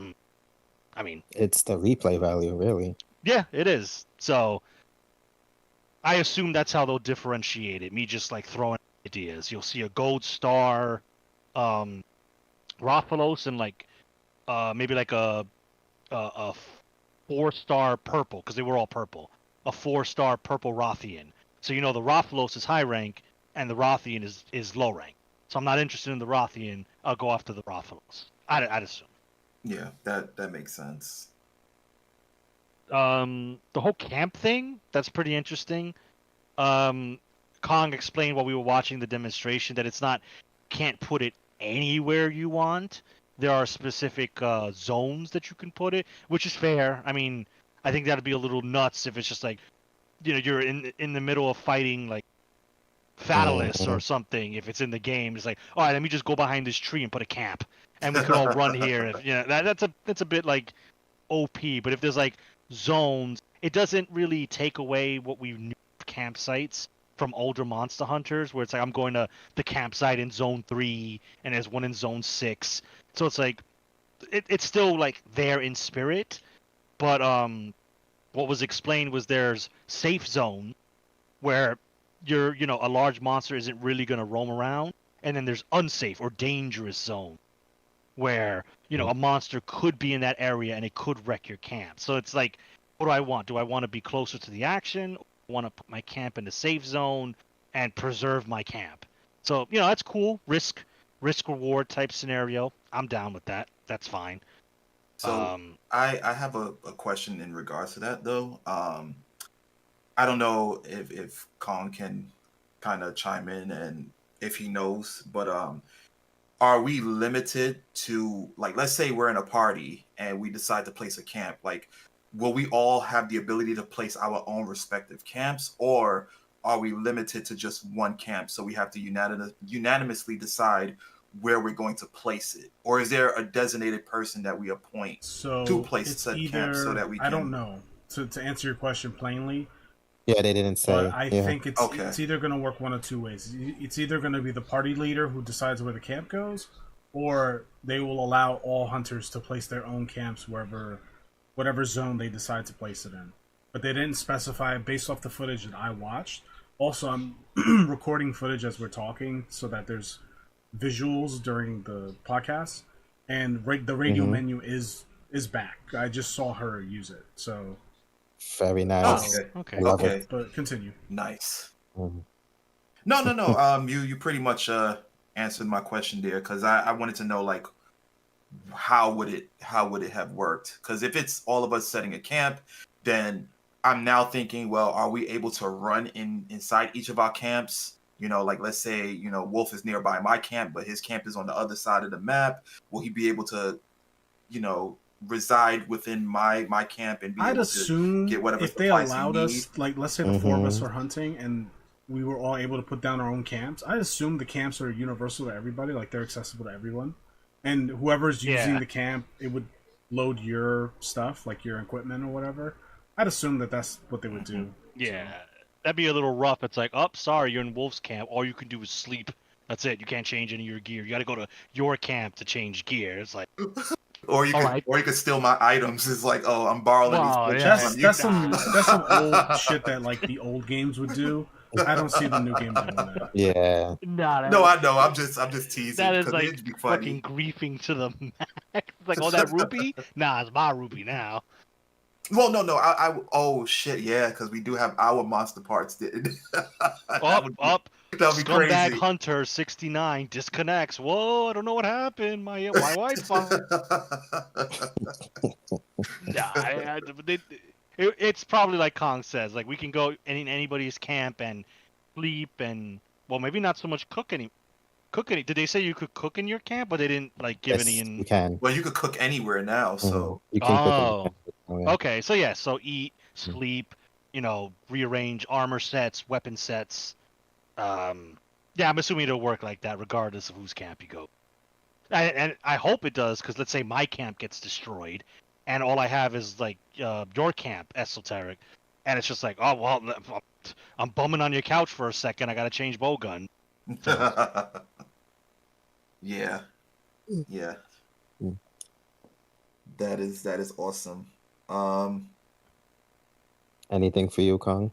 mean, It's the replay value, really. yeah, it is. So I assume that's how they'll differentiate it. Me just like throwing ideas. You'll see a gold star, um, Rathalos, and like maybe like a 4 star purple because they were all purple. A 4 star purple Rothian. So the Rathalos is high rank and the Rothian is low rank. So I'm not interested in the Rothian. I'll go after the Rathalos. I'd assume. Yeah, that makes sense. The whole camp thing, that's pretty interesting. Um, Kong explained while we were watching the demonstration that it's not, can't put it anywhere you want. There are specific zones that you can put it, which is fair. I mean, I think that'd be a little nuts if it's just like, you're in the middle of fighting like Fatalis or Mhm. something. If it's in the game, it's like, all right, let me just go behind this tree and put a camp, and we can all run here. If that's a bit like OP. But if there's like zones, it doesn't really take away what we knew of campsites from older Monster Hunters, where it's like I'm going to the campsite in Zone 3 and there's one in Zone 6. So it's like it's still like there in spirit, but what was explained was there's safe zone where a large monster isn't really going to roam around, and then there's unsafe or dangerous zone where, you know, a monster could be in that area and it could wreck your camp. So it's like, what do I want? Do I want to be closer to the action? I want to put my camp in the safe zone and preserve my camp. So, you know, that's cool. Risk reward type scenario. I'm down with that. That's fine. So I have a question in regards to that though. I don't know if Kong can kind of chime in and if he knows, but are we limited to, like, let's say we're in a party and we decide to place a camp, like, will we all have the ability to place our own respective camps, or are we limited to just one camp, so we have to unanimously decide where we're going to place it, or is there a designated person that we appoint to place said camp so that we can... I don't know. To answer your question plainly, yeah, they didn't say. But I think it's either going to work one of two ways. It's either going to be the party leader who decides where the camp goes, or they will allow all hunters to place their own camps whatever zone they decide to place it in. But they didn't specify based off the footage that I watched. Also, I'm recording footage as we're talking so that there's visuals during the podcast, and the radio menu is back. I just saw her use it, so... Very nice. Okay. Love Okay. it. But continue. Nice. Mm-hmm. No. You pretty much answered my question there, because I wanted to know, like, how would it have worked? Because if it's all of us setting a camp, then I'm now thinking, well, are we able to run inside each of our camps? You know, like, let's say, you know, Wolf is nearby my camp, but his camp is on the other side of the map. Will he be able to, you know, reside within my camp and be able to get whatever if they allowed us, like, let's say the four of us were hunting and we were all able to put down our own camps, I assume the camps are universal to everybody, like they're accessible to everyone, and whoever's using the camp, it would load your stuff, like your equipment or whatever. I'd assume that's what they would do. Yeah, that'd be a little rough. It's like, oh, sorry, you're in Wolf's camp. All you can do is sleep. That's it. You can't change any of your gear. You got to go to your camp to change gear. It's like, or you could steal my items. It's like, oh, I'm borrowing these. That's some old shit that, like, the old games would do. I don't see the new game doing that. Yeah. No, I know. I'm just teasing. That is like fucking griefing to the max. Like, oh, that rupee? Nah, it's my rupee now. Well, no. Oh shit, yeah, because we do have our monster parts. Up. That'd be crazy. Scumbag Hunter 69 disconnects. Whoa, I don't know what happened. My Wi-Fi. Nah, it's probably like Kong says. Like, we can go in anybody's camp and sleep and, well, maybe not so much cook any. Did they say you could cook in your camp, but they didn't, like, give any in? You can. Well, you could cook anywhere now, so. You can cook in okay. So eat, sleep, you know, rearrange armor sets, weapon sets. I'm assuming it'll work like that regardless of whose camp you go. And I hope it does, because let's say my camp gets destroyed and all I have is, like, your camp, Esoteric, and it's just like, oh, well, I'm bumming on your couch for a second, I gotta change bowgun. So. Yeah. That is awesome. Anything for you, Kong?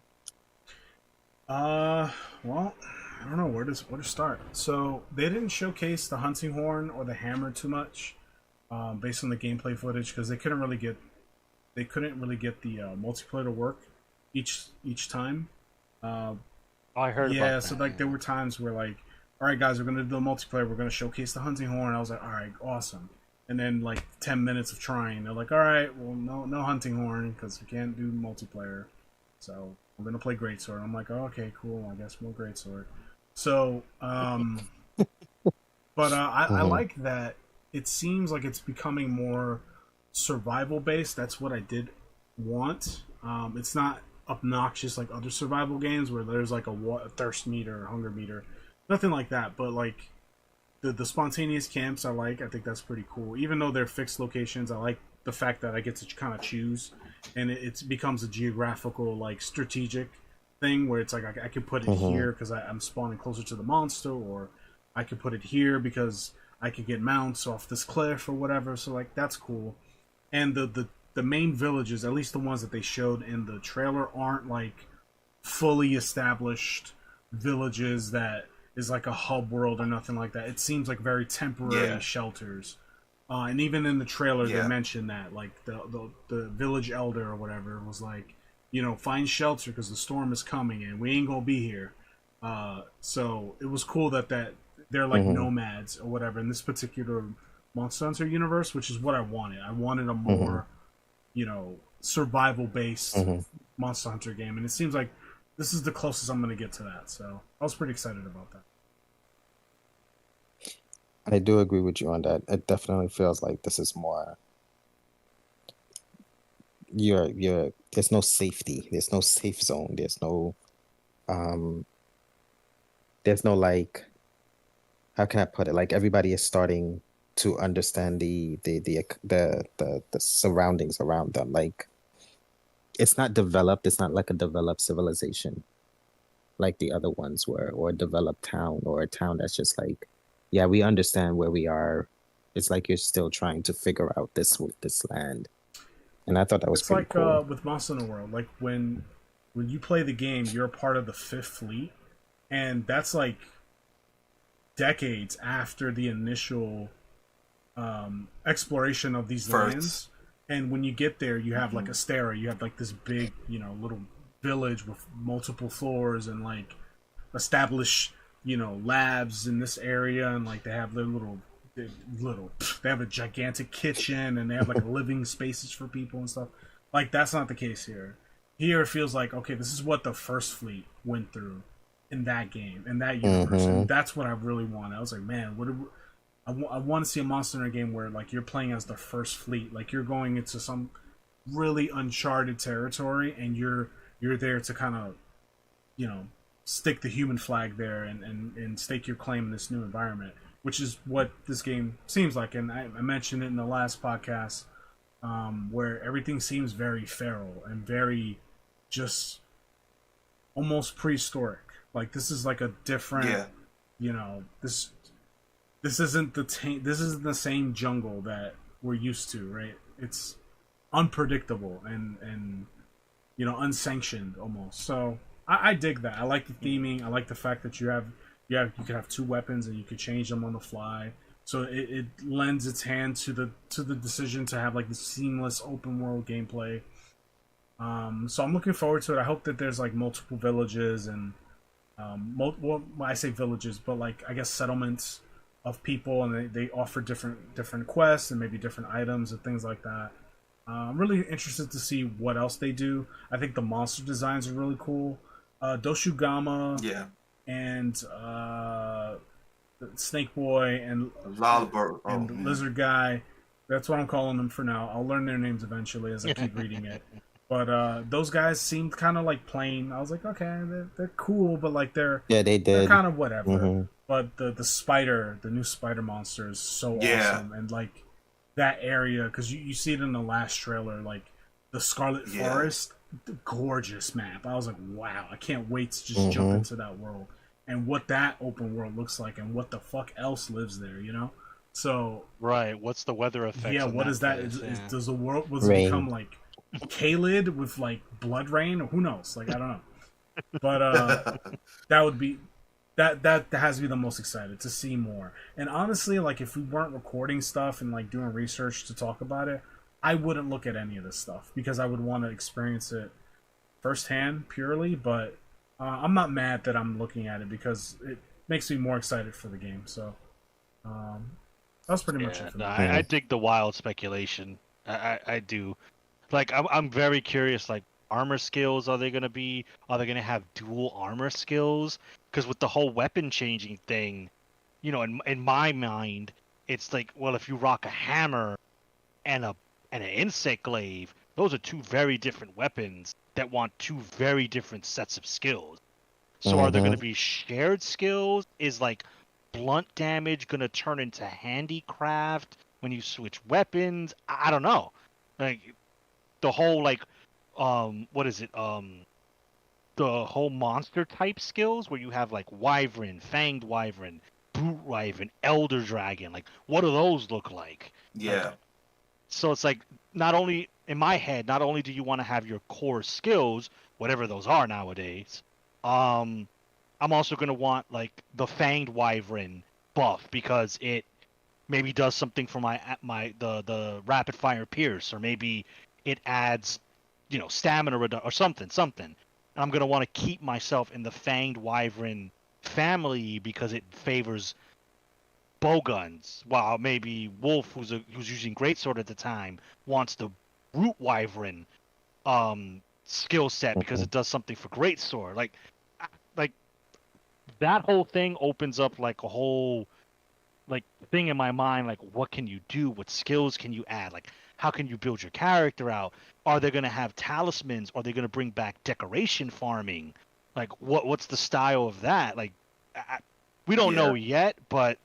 Well, I don't know where to start. So they didn't showcase the hunting horn or the hammer too much, based on the gameplay footage, because they couldn't really get the multiplayer to work each time. I heard. Yeah, about so like there were times where, like, all right, guys, we're gonna do the multiplayer. We're gonna showcase the hunting horn. I was like, all right, awesome. And then, like, 10 minutes of trying, they're like, all right, well, no hunting horn because we can't do multiplayer. So we're gonna play Greatsword. I'm like, oh, okay, cool. I guess more Greatsword. So, but I like that. It seems like it's becoming more survival based. That's what I did want. It's not obnoxious like other survival games where there's like a thirst meter or hunger meter. Nothing like that. But like the spontaneous camps, I think that's pretty cool. Even though they're fixed locations, I like the fact that I get to kind of choose, and it becomes a geographical, like, strategic thing where it's like I can put it here because I'm spawning closer to the monster, or I can put it here because I could get mounts off this cliff or whatever. So, like, that's cool. And the main villages, at least the ones that they showed in the trailer, aren't like fully established villages that is like a hub world or nothing like that. It seems like very temporary shelters. And even in the trailer, they mentioned that, like, the village elder or whatever was like, find shelter because the storm is coming and we ain't gonna be here. So it was cool that they're like nomads or whatever in this particular Monster Hunter universe, which is what I wanted. I wanted a more, survival based Monster Hunter game, and it seems like this is the closest I'm gonna get to that. So I was pretty excited about that. I do agree with you on that. It definitely feels like this is more. There's no safety. There's no safe zone. There's no like, how can I put it? Like, everybody is starting to understand the surroundings around them. Like, it's not developed. It's not like a developed civilization like the other ones were, or a developed town, or a town that's just like, yeah, we understand where we are. It's like you're still trying to figure out this land. And I thought that was pretty cool. It's like with Monster Hunter World, like when you play the game, you're a part of the Fifth Fleet, and that's like decades after the initial exploration of these lands. And when you get there, you have like Astera, you have like this big, little village with multiple floors and like established, labs in this area, and like they have their they have a gigantic kitchen and they have like living spaces for people and stuff. Like, that's not the case here. Here it feels like, okay, this is what the First Fleet went through in that game, in that universe, and that's what I really want. I was like, man, I want to see a Monster Hunter game where like you're playing as the First Fleet, like you're going into some really uncharted territory, and you're there to kind of, stick the human flag there and stake your claim in this new environment, which is what this game seems like. And I mentioned it in the last podcast, where everything seems very feral and very just almost prehistoric. Like, this is like a different, this isn't the same jungle that we're used to, right? It's unpredictable and unsanctioned almost. So I dig that. I like the theming. I like the fact that you can have two weapons and you can change them on the fly. So it lends its hand to the decision to have like the seamless open world gameplay. So I'm looking forward to it. I hope that there's like multiple villages and well, I say villages, but like, I guess settlements of people, and they offer different quests and maybe different items and things like that. I'm really interested to see what else they do. I think the monster designs are really cool. Doshugama, and Snake Boy and Lizard Guy. That's what I'm calling them for now. I'll learn their names eventually as I keep reading it. But those guys seemed kind of like plain. I was like, okay, they're cool, but like they're kind of whatever. But the new spider monster is so awesome, and like that area, because you see it in the last trailer, like the Scarlet Forest, gorgeous map. I was like, wow, I can't wait to just jump into that world and what that open world looks like and what the fuck else lives there, So what's the weather effect? Yeah, what is that? Does the world become like Kaled with like blood rain? Who knows? Like, I don't know. But that would be that has me the most excited to see more. And honestly, like, if we weren't recording stuff and like doing research to talk about it, I wouldn't look at any of this stuff because I would want to experience it firsthand purely. But I'm not mad that I'm looking at it because it makes me more excited for the game. So that's pretty much it for me. I dig the wild speculation. I do. Like, I'm very curious. Like, armor skills, are they gonna have dual armor skills? Because with the whole weapon changing thing, in my mind, it's like, well, if you rock a hammer and an insect glaive, those are two very different weapons that want two very different sets of skills. So are there going to be shared skills? Is like blunt damage going to turn into handicraft when you switch weapons? I don't know. Like, the whole like what is it? The whole monster type skills where you have like wyvern, fanged wyvern, brute wyvern, elder dragon. Like, what do those look like? Yeah. So it's like, not only in my head, not only do you want to have your core skills, whatever those are nowadays, I'm also gonna want like the Fanged Wyvern buff because it maybe does something for the rapid fire pierce, or maybe it adds, stamina or something. And I'm gonna want to keep myself in the Fanged Wyvern family because it favors bowguns, while maybe Wolf, who's using greatsword at the time, wants the Root Wyvern skill set because it does something for greatsword. Like that whole thing opens up like a whole like thing in my mind, like what can you do, what skills can you add, like how can you build your character out, are they going to have talismans, are they going to bring back decoration farming, like what's the style of that, like we don't know yet, but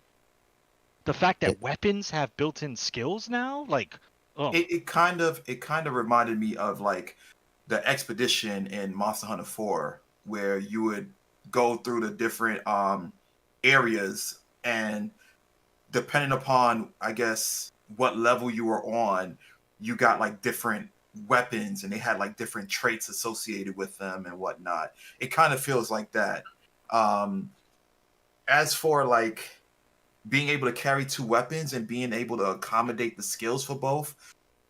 the fact that weapons have built-in skills now, like it kind of reminded me of like the expedition in Monster Hunter 4, where you would go through the different areas, and depending upon, I guess, what level you were on, you got like different weapons, and they had like different traits associated with them and whatnot. It kind of feels like that. As for like being able to carry two weapons and being able to accommodate the skills for both,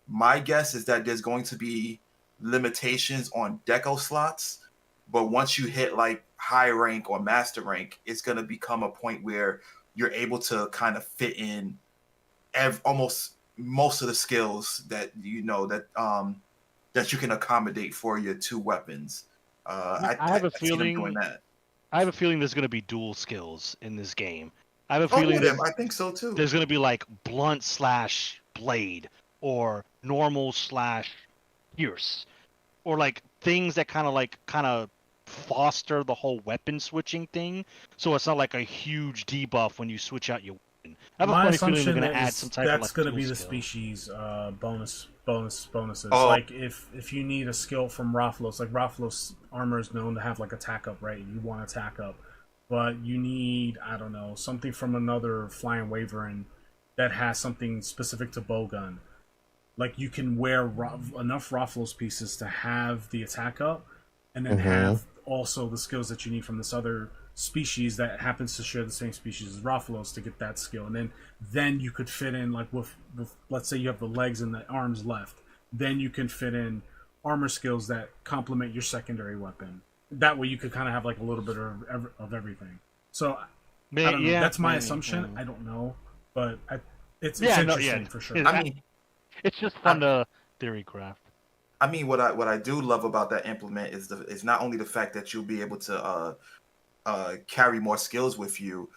my guess is that there's going to be limitations on deco slots. But once you hit like high rank or master rank, it's going to become a point where you're able to kind of fit in almost most of the skills that that you can accommodate for your two weapons. I have a feeling doing that. I have a feeling there's going to be dual skills in this game. I have a feeling I think so too. There's going to be like blunt / blade, or normal / pierce, or like things that kind of foster the whole weapon switching thing, so it's not like a huge debuff when you switch out your weapon. I have a funny feeling they're going to add some type of that's going to be the skill. species bonuses. Oh. Like if you need a skill from Rathalos, like Rathalos armor is known to have like attack up, right? You want attack up, but you need, I don't know, something from another flying wyvern that has something specific to bowgun. Like you can wear enough Rathalos pieces to have the attack up, and then have also the skills that you need from this other species that happens to share the same species as Rathalos to get that skill. And then you could fit in, like with let's say you have the legs and the arms left, then you can fit in armor skills that complement your secondary weapon. That way you could kind of have like a little bit of everything. So I don't know. That's my assumption. I don't know, but it's interesting for sure. I mean, it's just fun to theory craft. I mean, what I do love about that implement is not only the fact that you'll be able to carry more skills with you.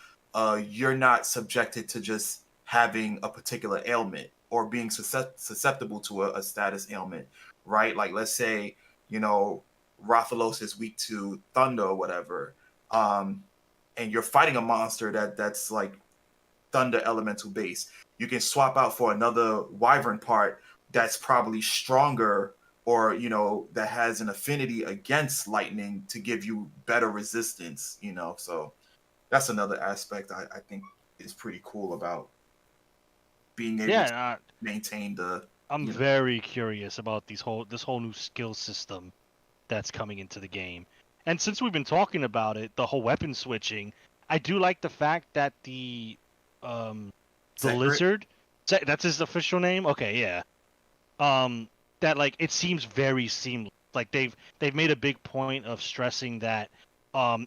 You're not subjected to just having a particular ailment or being susceptible to a status ailment, right? Like let's say Rathalos is weak to thunder or whatever, and you're fighting a monster that's like thunder elemental base. You can swap out for another wyvern part that's probably stronger, or that has an affinity against lightning to give you better resistance. So that's another aspect I think is pretty cool about being able to maintain the. I'm very curious about this whole new skill system that's coming into the game. And since we've been talking about it, the whole weapon switching, I do like the fact that the lizard, that's his official name. Okay, yeah. That like it seems very seamless. Like they've made a big point of stressing that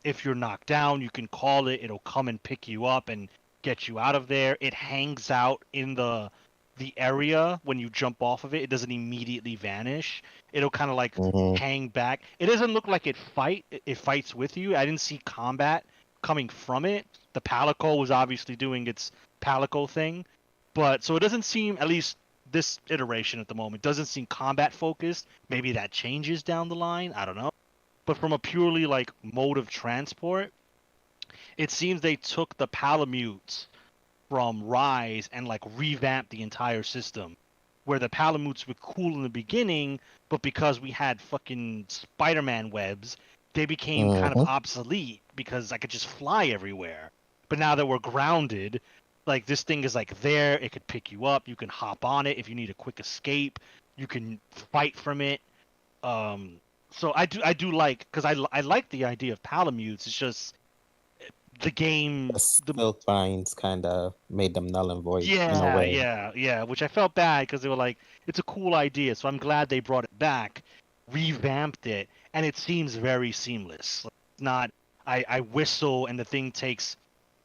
if you're knocked down, you can call it. It'll come and pick you up and get you out of there. It hangs out in the area when you jump off of it. It doesn't immediately vanish. It'll kind of like hang back. It doesn't look like it fights with you. I didn't see combat coming from it. The Palico was obviously doing its Palico thing, but so it doesn't seem, at least this iteration at the moment, doesn't seem combat focused. Maybe that changes down the line, I don't know. But from a purely like mode of transport, it seems they took the Palamutes from Rise and like revamped the entire system, where the Palamutes were cool in the beginning, but because we had fucking Spider-Man webs, they became kind of obsolete because I could just fly everywhere. But now that we're grounded, like this thing is like there, it could pick you up, you can hop on it if you need a quick escape, you can fight from it. So I do like, because I like the idea of Palamutes. It's just the game. The silk vines kind of made them null and void in a way. Yeah. Which I felt bad because they were like, it's a cool idea. So I'm glad they brought it back, revamped it, and it seems very seamless. It's not. I whistle and the thing takes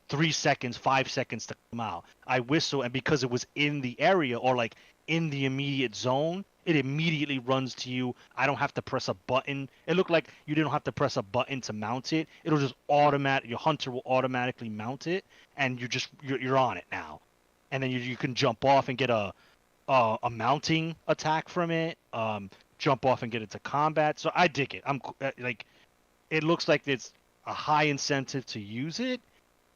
3 seconds, 5 seconds to come out. I whistle, and because it was in the area or like in the immediate zone, it immediately runs to you. I don't have to press a button. It looked like you didn't have to press a button to mount it. It'll just automatic. Your hunter will automatically mount it, and you're on it now. And then you can jump off and get a mounting attack from it. Jump off and get into combat. So I dig it. I'm like, it looks like it's a high incentive to use it,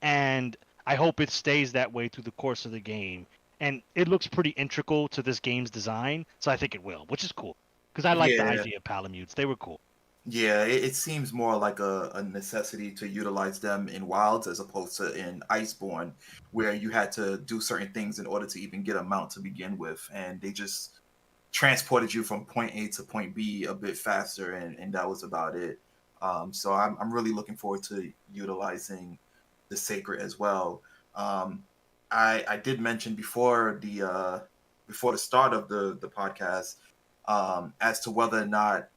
and I hope it stays that way through the course of the game. And it looks pretty integral to this game's design, so I think it will, which is cool. Because I like the idea of Palamutes. They were cool. Yeah, it seems more like a necessity to utilize them in Wilds as opposed to in Iceborne, where you had to do certain things in order to even get a mount to begin with. And they just transported you from point A to point B a bit faster, and that was about it. So I'm really looking forward to utilizing the Sacred as well. I did mention before the start of the podcast, as to whether or not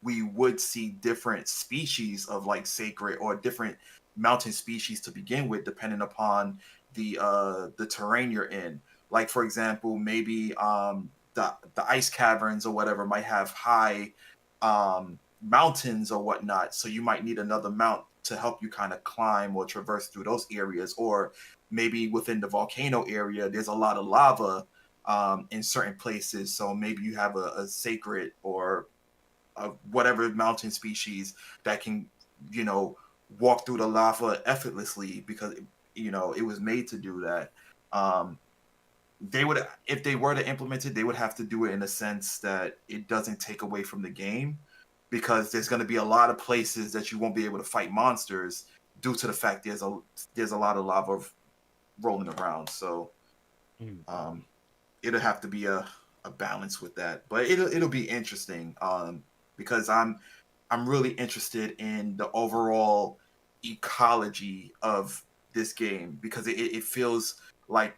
we would see different species of like Sacred or different mountain species to begin with, depending upon the terrain you're in. Like for example, maybe the ice caverns or whatever might have high mountains or whatnot, so you might need another mount to help you kind of climb or traverse through those areas. Or maybe within the volcano area, there's a lot of lava in certain places, so maybe you have a Sacred or whatever mountain species that can, walk through the lava effortlessly because it was made to do that. They would, if they were to implement it, they would have to do it in a sense that it doesn't take away from the game, because there's going to be a lot of places that you won't be able to fight monsters due to the fact there's a lot of lava rolling around. So it'll have to be a balance with that, but it'll be interesting because I'm really interested in the overall ecology of this game, because it feels like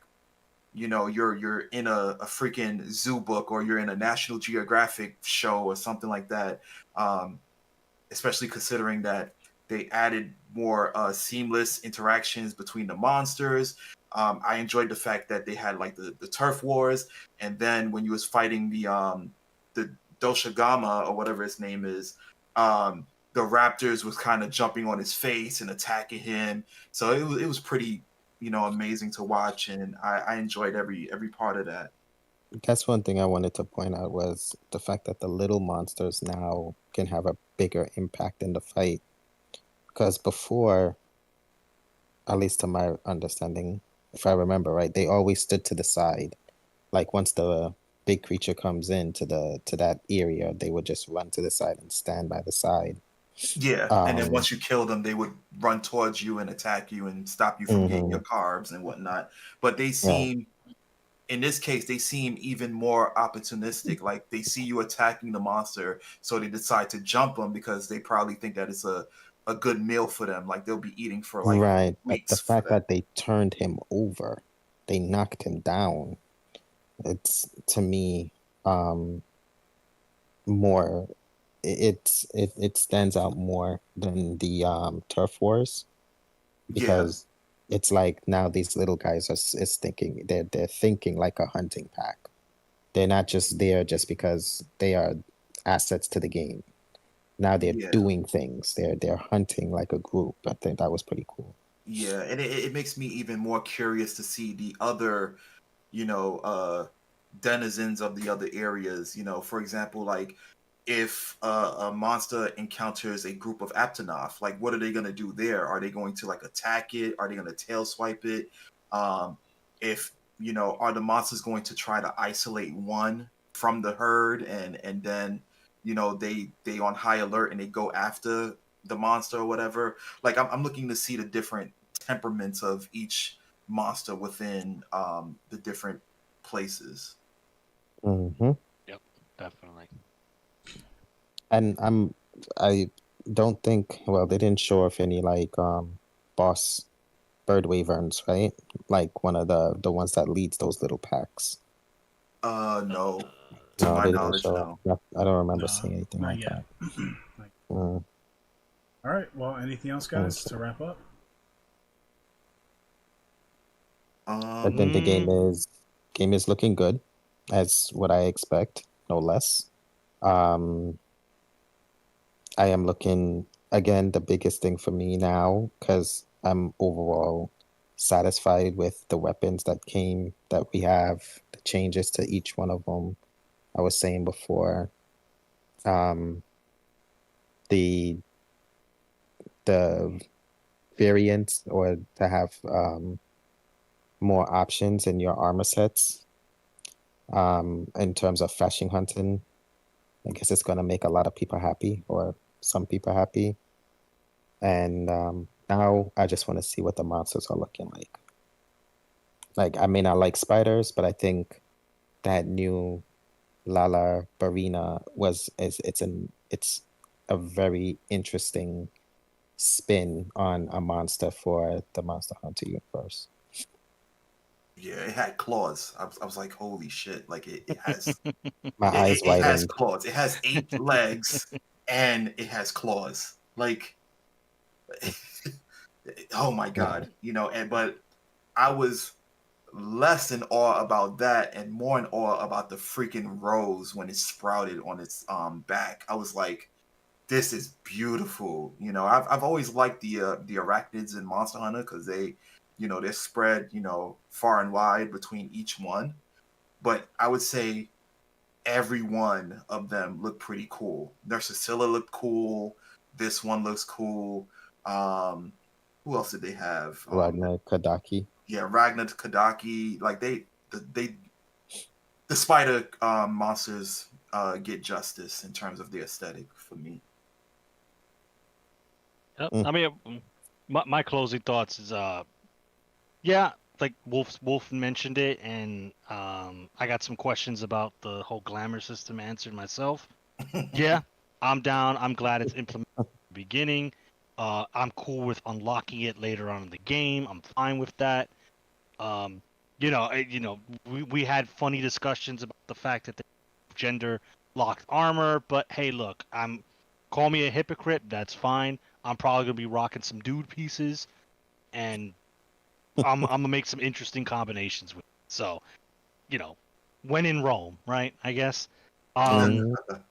you're in a freaking zoo book, or you're in a National Geographic show or something like that. Especially considering that they added more seamless interactions between the monsters. I enjoyed the fact that they had like the turf wars, and then when you was fighting the Doshigama or whatever his name is, the raptors was kind of jumping on his face and attacking him. So it was pretty amazing to watch, and I enjoyed every part of that. That's one thing I wanted to point out, was the fact that the little monsters now can have a bigger impact in the fight. Because before, at least to my understanding, if I remember right, they always stood to the side. Like once the big creature comes in to that area, they would just run to the side and stand by the side. Yeah, and then once you kill them, they would run towards you and attack you and stop you from getting your carbs and whatnot. But they seem, in this case, they seem even more opportunistic. Like they see you attacking the monster, so they decide to jump them because they probably think that it's a good meal for them. Like they'll be eating for like right. But weeks. the fact that they turned him over, they knocked him down, it's to me more. It stands out more than the turf wars, because it's like now these little guys is thinking, they're thinking like a hunting pack. They're not just there just because they are assets to the game. Now they're doing things. They're hunting like a group. I think that was pretty cool. Yeah, and it makes me even more curious to see the other, denizens of the other areas. For example, like if a monster encounters a group of Aptonoth, like what are they going to do there? Are they going to like attack it? Are they going to tail swipe it? If are the monsters going to try to isolate one from the herd, and then they on high alert and they go after the monster or whatever? Like I'm looking to see the different temperaments of each monster within the different places. Yep, definitely. And I don't think, well, they didn't show off any like boss bird wyverns, right? Like one of the ones that leads those little packs. No. To No, my they didn't knowledge, show. no. I don't remember No, seeing anything not like yet. that. Mm, All right. Well, anything else, guys, okay. to wrap up? I think the Mm, game is looking good, as what I expect, no less. Um, I am looking again. The biggest thing for me now, because I'm overall satisfied with the weapons that we have, the changes to each one of them. I was saying before, um, the the variants or to have more options in your armor sets. In terms of fashing hunting, I guess it's going to make a lot of people happy or some people happy. And now I just want to see what the monsters are looking like. Like, I may not like spiders, but I think that new Lala Barina it's a very interesting spin on a monster for the Monster Hunter universe. Yeah, it had claws. I was like, holy shit! Like it has My eyes it has widened. claws. It has 8 legs and it has claws. Like, oh my Yeah, god, but I was less in awe about that and more in awe about the freaking rose when it sprouted on its back. I was like, this is beautiful. I've always liked the arachnids in Monster Hunter because they're spread far and wide between each one. But I would say every one of them looked pretty cool. Nurse Cecilia looked cool. This one looks cool. Um, who else did they have? Ragnar Kadaki. Yeah, Ragnar Kadaki. Like the spider monsters get justice in terms of the aesthetic for me. yep. Mm. I mean, my closing thoughts is yeah, like Wolf mentioned it, and I got some questions about the whole glamour system answered myself. Yeah, I'm down. I'm glad it's implemented at the beginning. I'm cool with unlocking it later on in the game. I'm fine with that. Um, we had funny discussions about the fact that the gender locked armor, but hey, look, call me a hypocrite. That's fine. I'm probably gonna be rocking some dude pieces, and I'm gonna make some interesting combinations with it. So, you know, when in Rome, right? I guess. Um, Mm.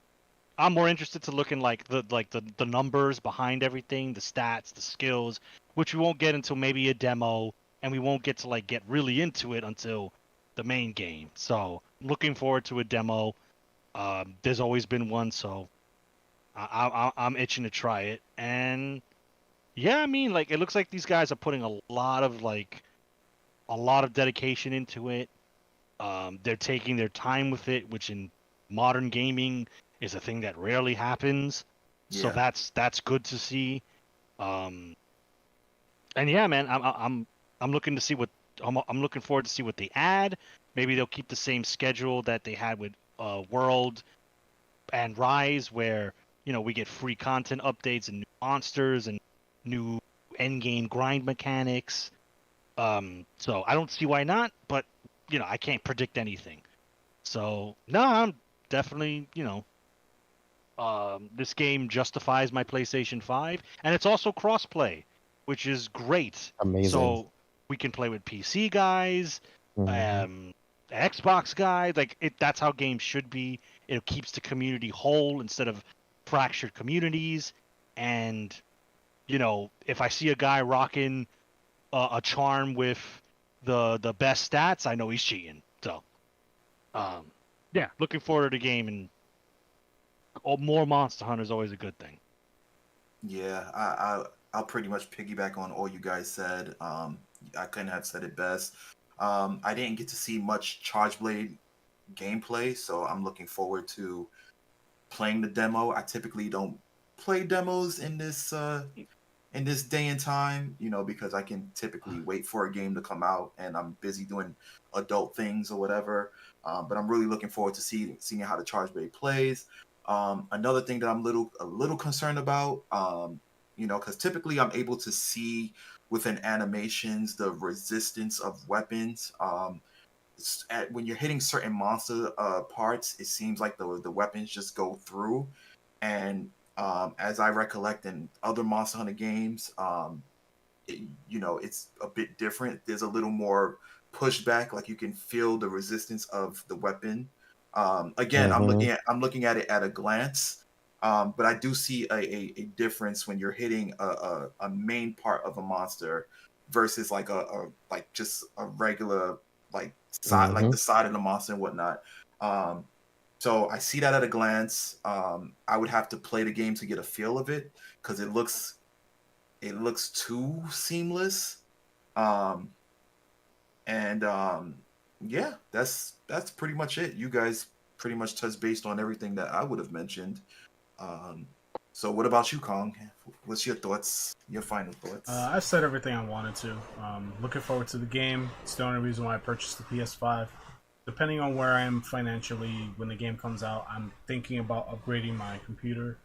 I'm more interested to look in the numbers behind everything, the stats, the skills, which we won't get until maybe a demo, and we won't get to get really into it until the main game. So looking forward to a demo. There's always been one, so I'm itching to try it. And yeah, I mean, it looks like these guys are putting a lot of dedication into it. They're taking their time with it, which in modern gaming is a thing that rarely happens. So Yeah. that's good to see. Um, and yeah, man, I'm looking to see I'm looking forward to see what they add. Maybe they'll keep the same schedule that they had with World and Rise, where we get free content updates and new monsters and new end game grind mechanics. So I don't see why not, but I can't predict anything. So no, I'm definitely this game justifies my PlayStation 5, and it's also crossplay, which is great. Amazing. So we can play with PC guys, Mhm. um, Xbox guys. That's how games should be. It keeps the community whole instead of fractured communities. And if I see a guy rocking a charm with the best stats, I know he's cheating. So, yeah, looking forward to the game, and more Monster Hunter is always a good thing. Yeah, I'll pretty much piggyback on all you guys said. I couldn't have said it best. I didn't get to see much Charge Blade gameplay, so I'm looking forward to playing the demo. I typically don't play demos in this day and time, because I can typically wait for a game to come out and I'm busy doing adult things or whatever. But I'm really looking forward to seeing how the Charge Blade plays. Another thing that I'm a little concerned about. you know, because typically I'm able to see within animations the resistance of weapons. When you're hitting certain monster parts, it seems like the weapons just go through. And as I recollect in other Monster Hunter games, you know, it's a bit different. There's a little more pushback, like you can feel the resistance of the weapon. Again, I'm looking at it at a glance, but I do see a difference when you're hitting a main part of a monster versus like a like just a regular like side, like the side of the monster and whatnot. So I see that at a glance. I would have to play the game to get a feel of it because it looks too seamless. Um, and yeah, that's pretty much it. You guys pretty much touched based on everything that I would have mentioned. So what about you, Kong? What's your thoughts? Your final thoughts? I've said everything I wanted to. Looking forward to the game. It's the only reason why I purchased the PS5. Depending on where I am financially when the game comes out, I'm thinking about upgrading my computer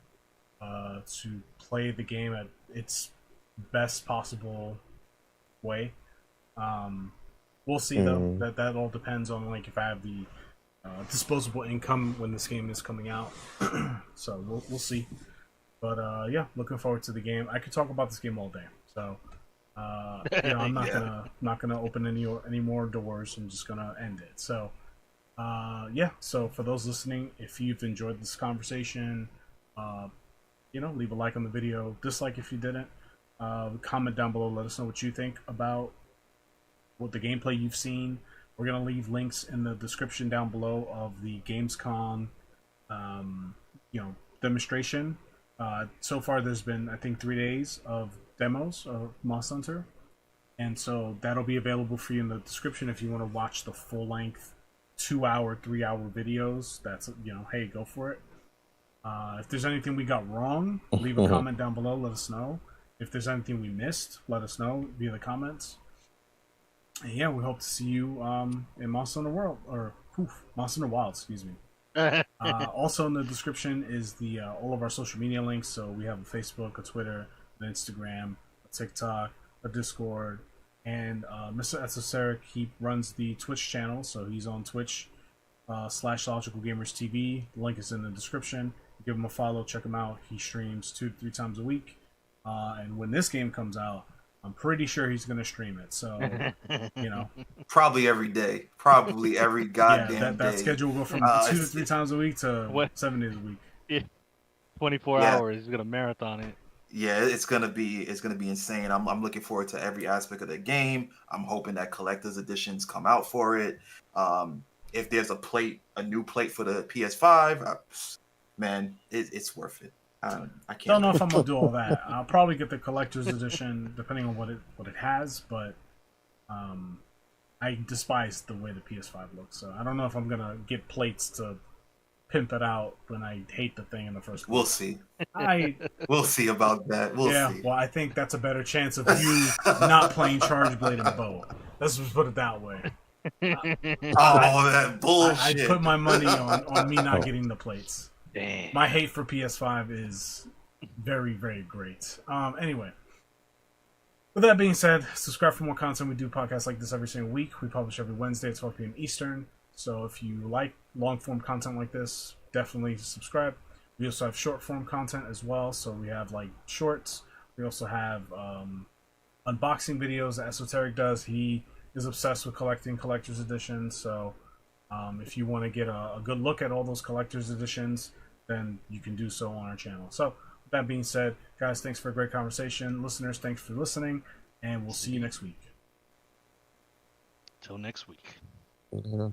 to play the game at its best possible way. We'll see though. That all depends on like if I have the disposable income when this game is coming out. So we'll see. But yeah, looking forward to the game. I could talk about this game all day. So you know, I'm not gonna open any more doors. I'm just gonna end it. So yeah. So for those listening, if you've enjoyed this conversation, you know, leave a like on the video. Dislike if you didn't. Comment down below. Let us know what you think about what the gameplay you've seen. We're gonna leave links in the description down below of the GamesCom, you know, demonstration. So far, there's been I think 3 days of demos of Monster Hunter, and so that'll be available for you in the description if you want to watch the full length 2-hour, 3-hour videos. That's, you know, hey, go for it. If there's anything we got wrong, leave a comment down below. Let us know. If there's anything we missed, let us know via the comments. And yeah, we hope to see you in Monster Hunter World, or Monster Hunter Wild, excuse me. Also in the description is the all of our social media links. So we have a Facebook, a Twitter, an Instagram, a TikTok, a Discord, and Mr. Esoteric, he runs the Twitch channel, so he's on Twitch /LogicalGamersTV. The link is in the description. Give him a follow, check him out. He streams 2 to 3 times a week, and when this game comes out, I'm pretty sure he's going to stream it. So, you know, probably every day, probably every goddamn that day. schedule will go from 2 to 3 times a week to 7 days a week. Yeah. 24 hours. He's gonna marathon it. Yeah, it's gonna be insane. I'm looking forward to every aspect of the game. I'm hoping that collector's editions come out for it. If there's a new plate for the PS5, man, it's worth it. I can't. Don't know if I'm gonna do all that. I'll probably get the collector's edition depending on what it has, but I despise the way the PS5 looks, so I don't know if I'm gonna get plates to pimp it out when I hate the thing in the first place. We'll see. We'll see about that. We'll see. Well, I think that's a better chance of you not playing Charge Blade and Bow. Let's just put it that way. That bullshit. I put my money on me not getting the plates. Damn. My hate for PS5 is very, very great. Anyway, with that being said, subscribe for more content. We do podcasts like this every single week. We publish every Wednesday at 12 p.m. Eastern. So if you like long-form content like this, definitely subscribe. We also have short-form content as well. So we have like shorts. We also have unboxing videos that Esoteric does. He is obsessed with collecting collector's editions. So if you want to get a good look at all those collector's editions, then you can do so on our channel. So with that being said, guys, thanks for a great conversation. Listeners, thanks for listening, and we'll see you next week. Till next week. Yeah.